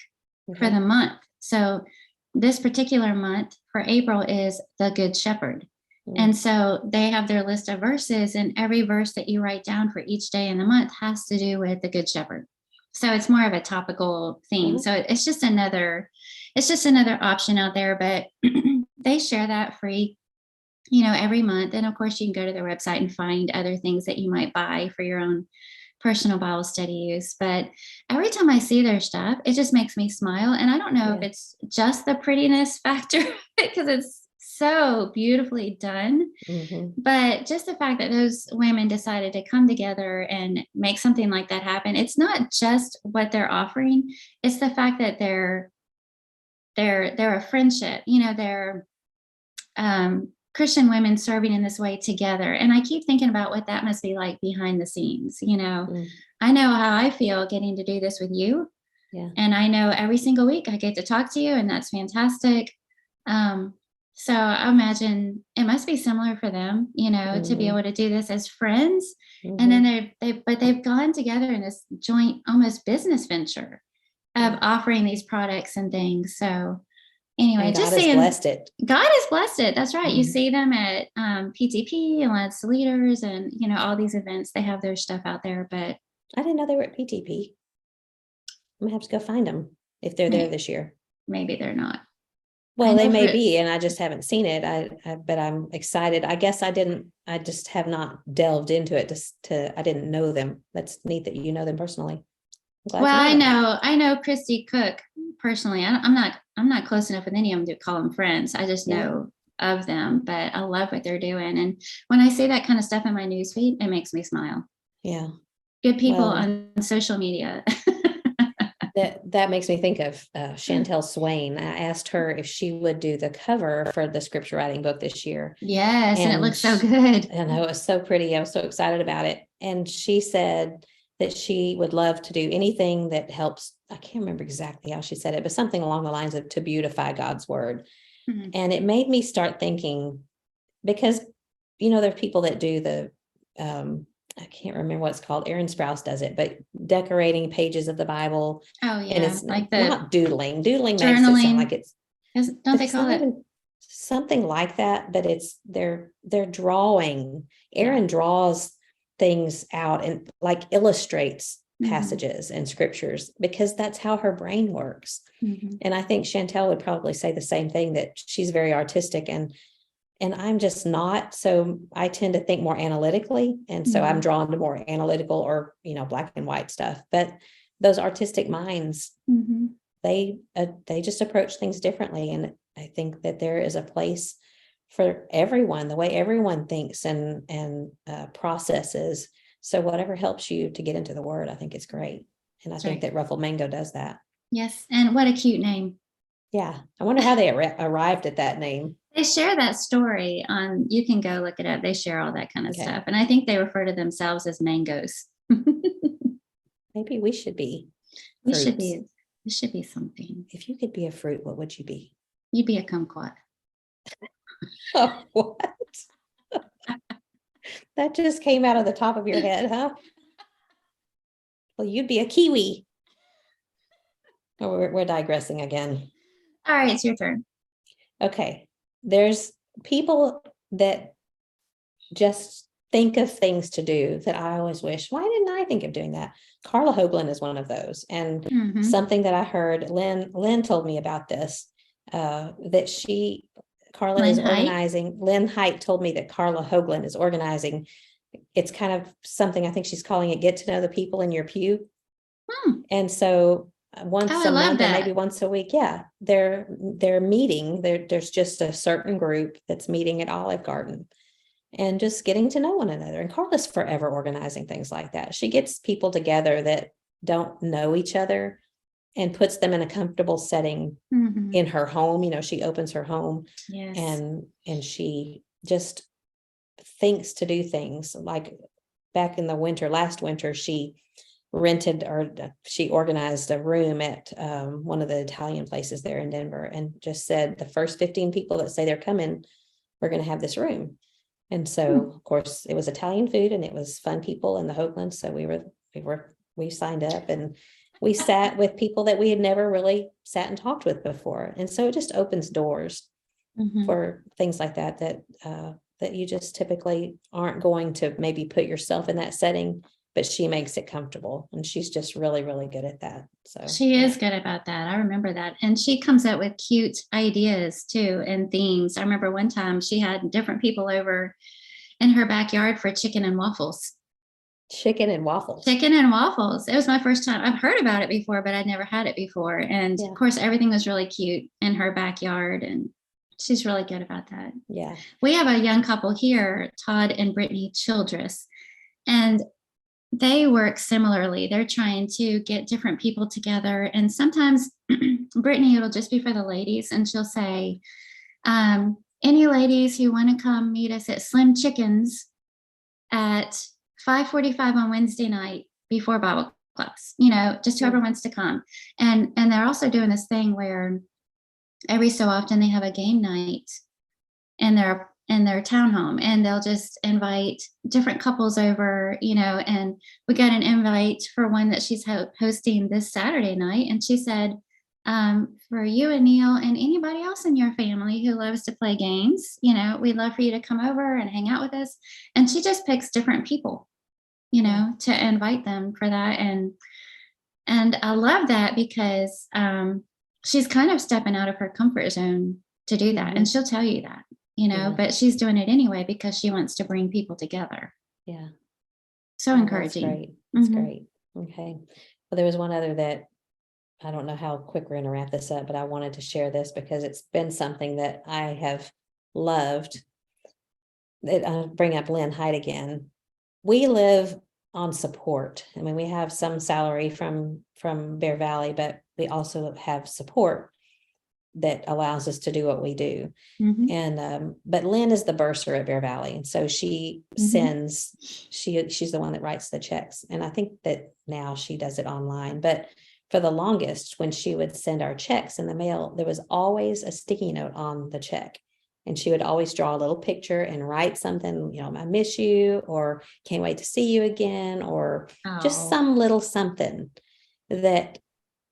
for Okay. the month. So this particular month for April is the Good Shepherd. And so they have their list of verses, and every verse that you write down for each day in the month has to do with the Good Shepherd. So it's more of a topical theme. So it's just another option out there, but they share that free, every month. And of course, you can go to their website and find other things that you might buy for your own personal Bible study use. But every time I see their stuff, it just makes me smile. And I don't know if it's just the prettiness factor, because it's so beautifully done, but just the fact that those women decided to come together and make something like that happen. It's not just what they're offering, it's the fact that they're a friendship, they're Christian women serving in this way together. And I keep thinking about what that must be like behind the scenes. I know how I feel getting to do this with you. Yeah. And I know every single week I get to talk to you, and that's fantastic. So I imagine it must be similar for them, to be able to do this as friends. And then they've gone together in this joint, almost business venture of offering these products and things. So anyway, And just God has saying, blessed it. God has blessed it. That's right. You see them at PTP and Let's Leaders, and all these events. They have their stuff out there. But I didn't know they were at PTP. I'm gonna have to go find them if they're there this year. Maybe they're not. Well, they may be, and I just haven't seen it. But I'm excited. I guess I just have not delved into it I didn't know them. That's neat that you know them personally. Well, I know Christy Cook personally. I'm not close enough with any of them to call them friends. I just know of them, but I love what they're doing. And when I see that kind of stuff in my newsfeed, it makes me smile. Yeah. Good people on social media. That makes me think of Chantel Swain. I asked her if she would do the cover for the scripture writing book this year. Yes, and it looks so good. And it was so pretty. I was so excited about it. And she said that she would love to do anything that helps. I can't remember exactly how she said it, but something along the lines of to beautify God's word. And it made me start thinking, because, there are people that do the, I can't remember what it's called. Aaron Sprouse does it, but decorating pages of the Bible. Oh, And yeah, it's like the not doodling. Doodling makes it sound journaling. like it's, Don't they it's call not it? even something like that, but they're drawing. Aaron draws things out and like illustrates passages and scriptures, because that's how her brain works. And I think Chantel would probably say the same thing, that she's very artistic, and I'm just not. So I tend to think more analytically. And so I'm drawn to more analytical or, black and white stuff. But those artistic minds, they just approach things differently. And I think that there is a place for everyone, the way everyone thinks and processes. So whatever helps you to get into the word, I think it's great. And I think that Ruffled Mango does that. Yes. And what a cute name. Yeah. I wonder how they arrived at that name. They share that story on, you can go look it up. They share all that kind of stuff. And I think they refer to themselves as mangoes. Maybe we should be. We should be something. If you could be a fruit, what would you be? You'd be a kumquat. Oh, what? That just came out of the top of your head, huh? Well, you'd be a kiwi. Oh, we're digressing again. All right, it's your turn. Okay. There's people that just think of things to do that I always wish, why didn't I think of doing that? Carla Hoagland is one of those. And something that I heard, Lynn told me about this, that Carla is organizing. Lynn Height told me that Carla Hoagland is organizing. It's kind of something, I think she's calling it Get to Know the People in Your Pew. And so once a month or maybe once a week, they're meeting. There's just a certain group that's meeting at Olive Garden and just getting to know one another. And Carla's forever organizing things like that. She gets people together that don't know each other and puts them in a comfortable setting in her home. She opens her home and she just thinks to do things. Like back in the last winter, she organized a room at one of the Italian places there in Denver, and just said the first 15 people that say they're coming, we're going to have this room. And so of course it was Italian food and it was fun people in the Hoaglands. So we signed up and we sat with people that we had never really sat and talked with before. And so it just opens doors for things like that you just typically aren't going to maybe put yourself in that setting, but she makes it comfortable, and she's just really, really good at that. So she is good about that. I remember that. And she comes up with cute ideas too, and themes. I remember one time she had different people over in her backyard for chicken and waffles. Chicken and waffles. It was my first time. I've heard about it before, but I'd never had it before. And of course, everything was really cute in her backyard, and she's really good about that. Yeah. We have a young couple here, Todd and Brittany Childress, and they work similarly. They're trying to get different people together. And sometimes Brittany, it'll just be for the ladies. And she'll say, any ladies who want to come meet us at Slim Chickens at 5:45 on Wednesday night before Bible class, just whoever wants to come. And they're also doing this thing where every so often they have a game night in their townhome, and they'll just invite different couples over, and we got an invite for one that she's hosting this Saturday night. And she said, for you and Neil and anybody else in your family who loves to play games, we'd love for you to come over and hang out with us. And she just picks different people, to invite them for that. And I love that because she's kind of stepping out of her comfort zone to do that. And she'll tell you that, but she's doing it anyway because she wants to bring people together. Yeah. So encouraging. That's great. That's great. Okay. Well, there was one other that I don't know how quick we're going to wrap this up, but I wanted to share this because it's been something that I have loved. I'll bring up Lynn Height again. We live on support. I mean, we have some salary from Bear Valley, but we also have support that allows us to do what we do. And but Lynn is the bursar at Bear Valley, and so she sends. She's the one that writes the checks, and I think that now she does it online. But for the longest, when she would send our checks in the mail, there was always a sticky note on the check, And she would always draw a little picture and write something, I miss you, or can't wait to see you again, or just Oh. some little something that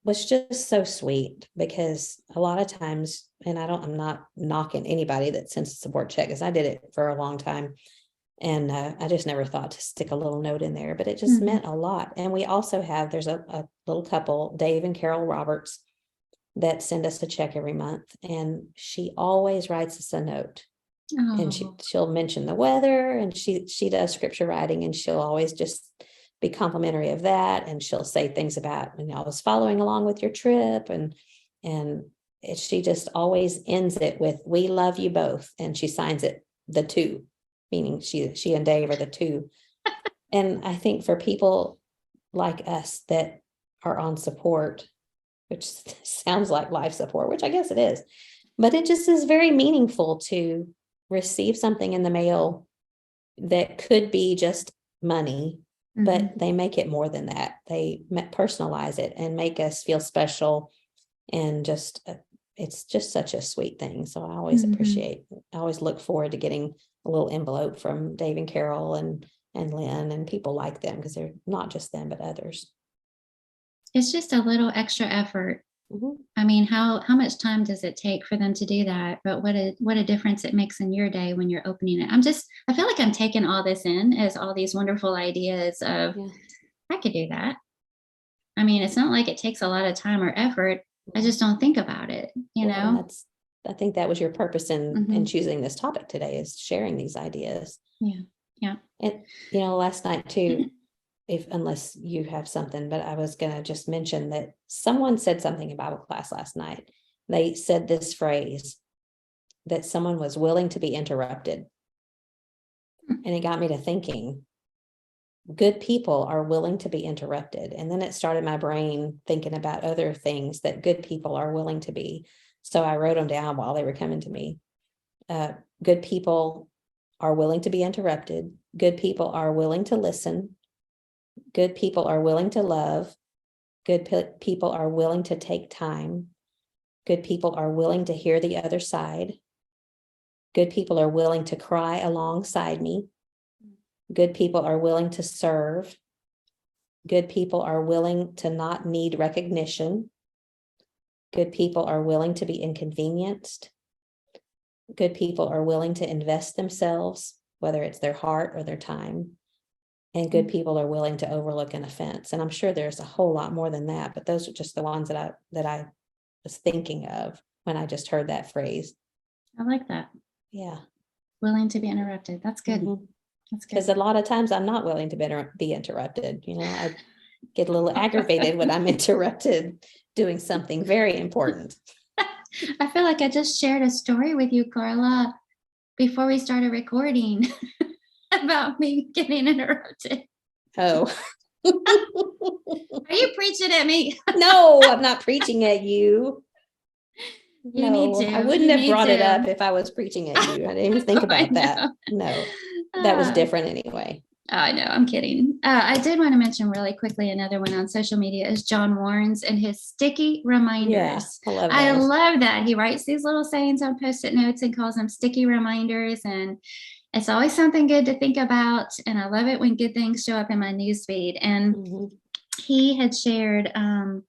was just so sweet. Because a lot of times, and I'm not knocking anybody that sends a support check, because I did it for a long time. And I just never thought to stick a little note in there, but it just meant a lot. And we also there's a little couple, Dave and Carol Roberts, that send us a check every month. And she always writes us a note. And she'll mention the weather, and she does scripture writing, and she'll always just be complimentary of that. And she'll say things about, I was following along with your trip. And she just always ends it with, we love you both. And she signs it, the two, meaning she and Dave are the two. And I think for people like us that are on support, which sounds like life support, which I guess it is, but it just is very meaningful to receive something in the mail that could be just money, but they make it more than that. They personalize it and make us feel special, and just it's just such a sweet thing. So I always I always look forward to getting a little envelope from Dave and Carol and Lynn and people like them, because they're not just them, but others. It's just a little extra effort. I mean, how much time does it take for them to do that? But what a difference it makes in your day when you're opening it. I feel like I'm taking all this in as all these wonderful ideas of, I could do that. I mean, it's not like it takes a lot of time or effort. I just don't think about it, know? I think that was your purpose in choosing this topic today, is sharing these ideas. Yeah. And, last night too, unless you have something, but I was going to just mention that someone said something in Bible class last night. They said this phrase, that someone was willing to be interrupted. And it got me to thinking, good people are willing to be interrupted. And then it started my brain thinking about other things that good people are willing to be. So I wrote them down while they were coming to me. Good people are willing to be interrupted. Good people are willing to listen. Good people are willing to love. Good people are willing to take time. Good people are willing to hear the other side. Good people are willing to cry alongside me. Good people are willing to serve. Good people are willing to not need recognition. Good people are willing to be inconvenienced. Good people are willing to invest themselves, whether it's their heart or their time. And good people are willing to overlook an offense. And I'm sure there's a whole lot more than that, but those are just the ones that I was thinking of when I just heard that phrase. I like that. Yeah. Willing to be interrupted. That's good. That's good. Because a lot of times I'm not willing to be interrupted. I get a little aggravated when I'm interrupted doing something very important. I feel like I just shared a story with you, Carla, before we started recording about me getting interrupted. Oh. Are you preaching at me? No, I'm not preaching at you. You need to. I wouldn't have brought it up if I was preaching at you. I didn't even think about that. No, that was different anyway. I know, I'm kidding. I did want to mention really quickly, another one on social media is John Warren's and his sticky reminders. Yeah, I love that. He writes these little sayings on Post-it notes and calls them sticky reminders. And it's always something good to think about. And I love it when good things show up in my newsfeed. And he had shared, to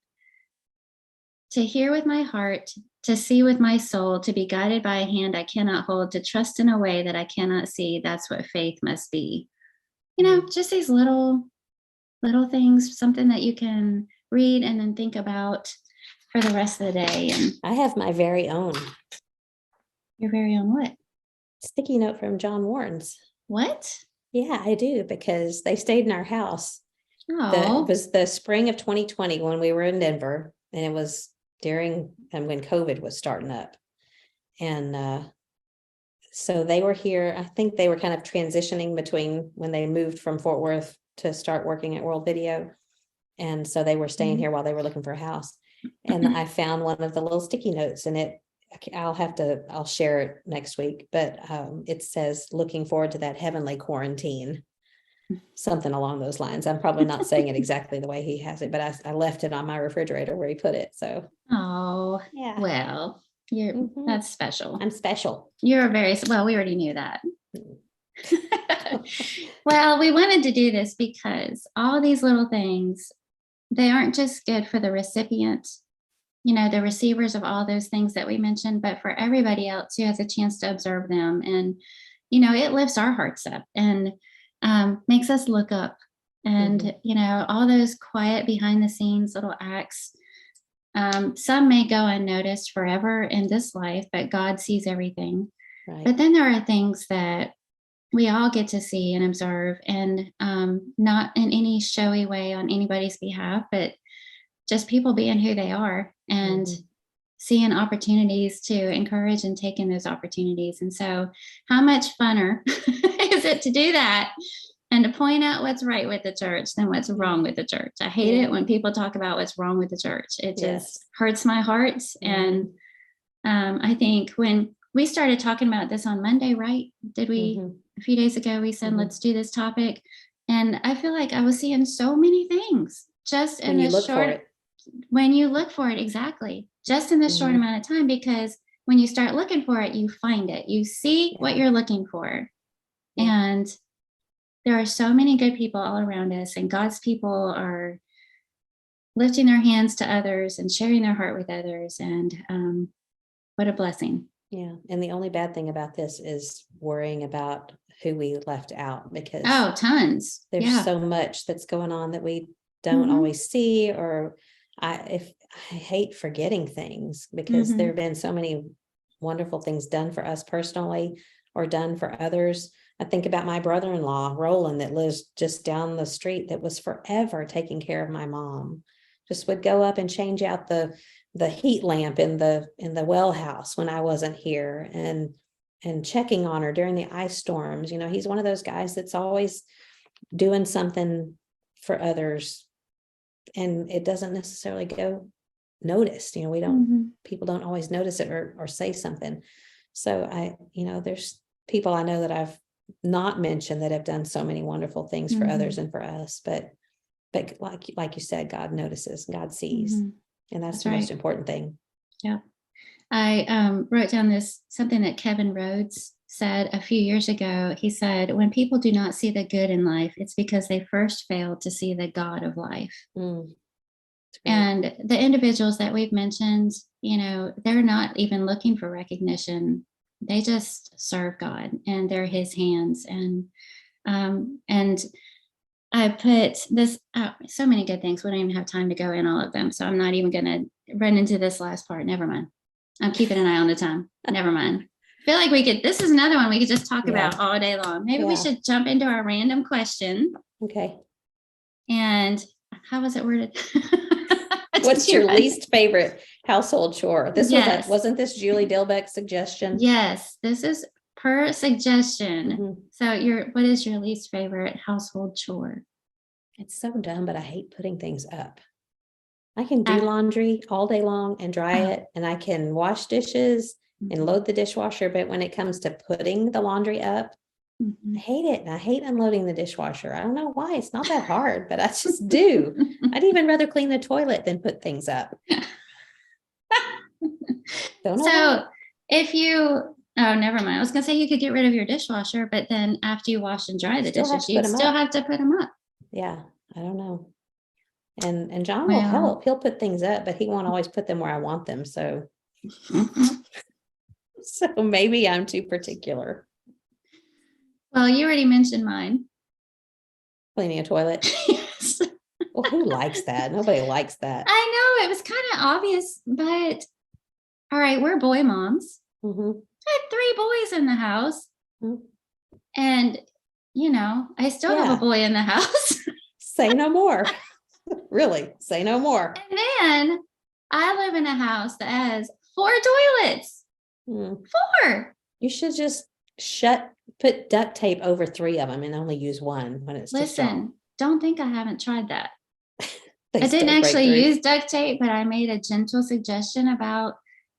hear with my heart, to see with my soul, to be guided by a hand I cannot hold, to trust in a way that I cannot see. That's what faith must be. Just these little things, something that you can read and then think about for the rest of the day. And I have my very own. Your very own what? Sticky note from John Warren's. What? Yeah, I do, because they stayed in our house. Oh. It was the spring of 2020 when we were in Denver, and it was during when COVID was starting up. And so they were here. I think they were kind of transitioning between when they moved from Fort Worth to start working at World Video. And so they were staying here while they were looking for a house. And I found one of the little sticky notes, and I'll share it next week, but it says, looking forward to that heavenly quarantine, something along those lines. I'm probably not saying it exactly the way he has it, but I left it on my refrigerator where he put it. So, oh, yeah. Well, Mhm. That's special. I'm special. You're very well. We already knew that. Well, we wanted to do this because all these little things, they aren't just good for the recipient, the receivers of all those things that we mentioned, but for everybody else who has a chance to observe them. And, it lifts our hearts up and makes us look up. And, all those quiet behind the scenes little acts, some may go unnoticed forever in this life, but God sees everything. Right. But then there are things that we all get to see and observe, and not in any showy way on anybody's behalf, but just people being who they are and seeing opportunities to encourage and take in those opportunities. And so, how much funner is it to do that and to point out what's right with the church than what's wrong with the church? I hate it when people talk about what's wrong with the church. It just hurts my heart. And I think when we started talking about this on Monday, right? Did we? A few days ago, we said, let's do this topic. And I feel like I was seeing so many things just in this short, when you look for it, exactly, just in this short amount of time, because when you start looking for it, you find it, you see what you're looking for. And there are so many good people all around us, and God's people are lifting their hands to others and sharing their heart with others. And what a blessing. Yeah. And the only bad thing about this is worrying about who we left out, because tons. There's so much that's going on that we don't always see, or I hate forgetting things, because there have been so many wonderful things done for us personally or done for others. I think about my brother-in-law, Roland, that lives just down the street, that was forever taking care of my mom. Just would go up and change out the heat lamp in the well house when I wasn't here, and checking on her during the ice storms. He's one of those guys that's always doing something for others, and it doesn't necessarily go noticed. We don't, people don't always notice it or say something. So there's people I know that I've not mentioned that have done so many wonderful things for others and for us, but like you said, God notices, God sees, and that's the most important thing. Yeah. I wrote down something that Kevin Rhodes said a few years ago. He said, when people do not see the good in life, it's because they first failed to see the God of life. And the individuals that we've mentioned, they're not even looking for recognition. They just serve God, and they're his hands. And I put this so many good things. We don't even have time to go in all of them. So I'm not even going to run into this last part. Never mind. I'm keeping an eye on the time. Never mind. I feel like this is another one we could just talk about all day long. Maybe we should jump into our random question. Okay. And how was it worded? What's your least favorite household chore? This wasn't this Julie Dilbeck's suggestion? Yes, this is per suggestion. So what is your least favorite household chore? It's so dumb, but I hate putting things up. I can do laundry all day long and dry it, and I can wash dishes and load the dishwasher. But when it comes to putting the laundry up, I hate it. And I hate unloading the dishwasher. I don't know why. It's not that hard, but I just do. I'd even rather clean the toilet than put things up. If you, never mind. I was going to say you could get rid of your dishwasher, but then after you wash and dry the dishes, you still have to put them up. Yeah, I don't know. And John will help. He'll put things up, but he won't always put them where I want them. So, so maybe I'm too particular. Well, you already mentioned mine. Cleaning a toilet. Yes. Well, who likes that? Nobody likes that. I know, it was kind of obvious, but all right, we're boy moms. I had 3 boys in the house. And, I still have a boy in the house. Say no more. Really, say no more. And then I live in a house that has 4 toilets. 4. You should just put duct tape over 3 of them and only use one when it's Listen, don't think I haven't tried that. I didn't actually use duct tape, but I made a gentle suggestion about,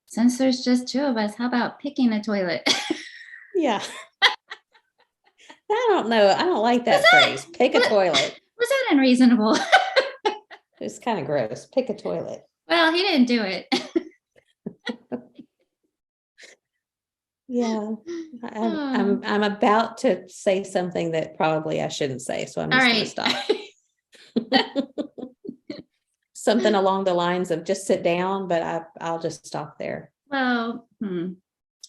since there's just 2 of us, how about picking a toilet? Yeah. I don't know. I don't like that phrase. Pick a toilet. Was that unreasonable? It's kind of gross. Pick a toilet. Well, he didn't do it. Yeah. I'm about to say something that probably I shouldn't say, so I'm All just going to right. stop. Something along the lines of just sit down, but I'll just stop there. Well,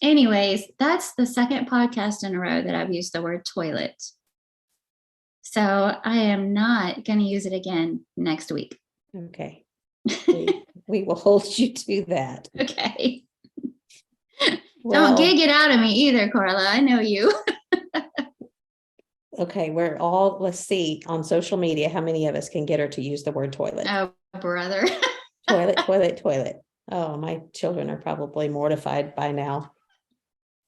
anyways, that's the second podcast in a row that I've used the word toilet. So I am not going to use it again next week. Okay. We will hold you to that. Okay. Well, don't gig it out of me either, Carla. I know you. Okay, let's see on social media how many of us can get her to use the word toilet. Oh, brother. Toilet. Oh, my children are probably mortified by now.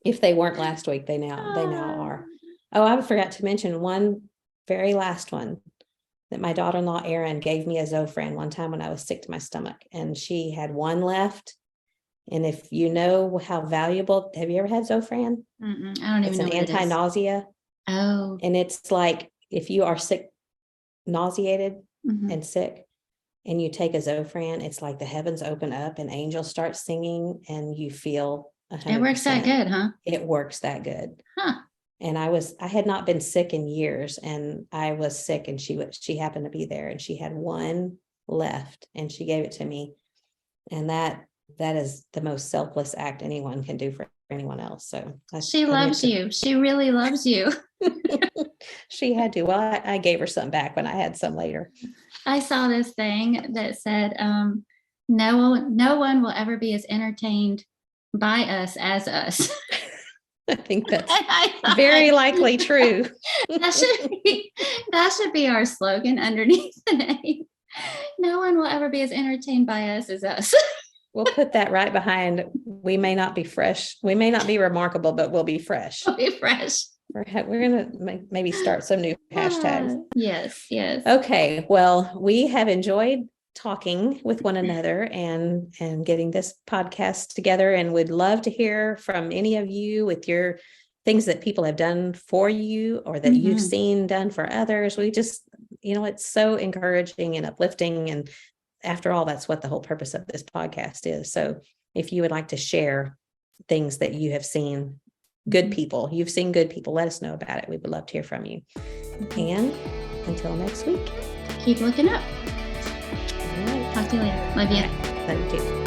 If they weren't last week, they now are. Oh, I forgot to mention one very last one, that my daughter-in-law Erin gave me a Zofran one time when I was sick to my stomach, and she had one left. And if you know how valuable, have you ever had Zofran? I don't even know. It's an anti-nausea. Oh. And it's like if you are sick, nauseated and sick, and you take a Zofran, it's like the heavens open up and angels start singing, and you feel 100%. It works that good, huh? It works that good. Huh. And I had not been sick in years, and I was sick, and she happened to be there, and she had one left, and she gave it to me. And that is the most selfless act anyone can do for anyone else. So she loves you. She really loves you. She had to. Well, I gave her some back when I had some later. I saw this thing that said, no one will ever be as entertained by us as us. I think that's very likely true. That should be our slogan underneath the name. No one will ever be as entertained by us as us. We'll put that right behind. We may not be fresh. We may not be remarkable, but we'll be fresh. We'll be fresh. We're going to maybe start some new hashtags. Yes. Okay. Well, we have enjoyed talking with one another and getting this podcast together, and would love to hear from any of you with your things that people have done for you or that you've seen done for others. We just, it's so encouraging and uplifting. And after all, that's what the whole purpose of this podcast is. So if you would like to share things that you have seen, good people, you've seen good people, let us know about it. We would love to hear from you. And until next week, keep looking up. all right. Talk to you later. Love you. Love you too.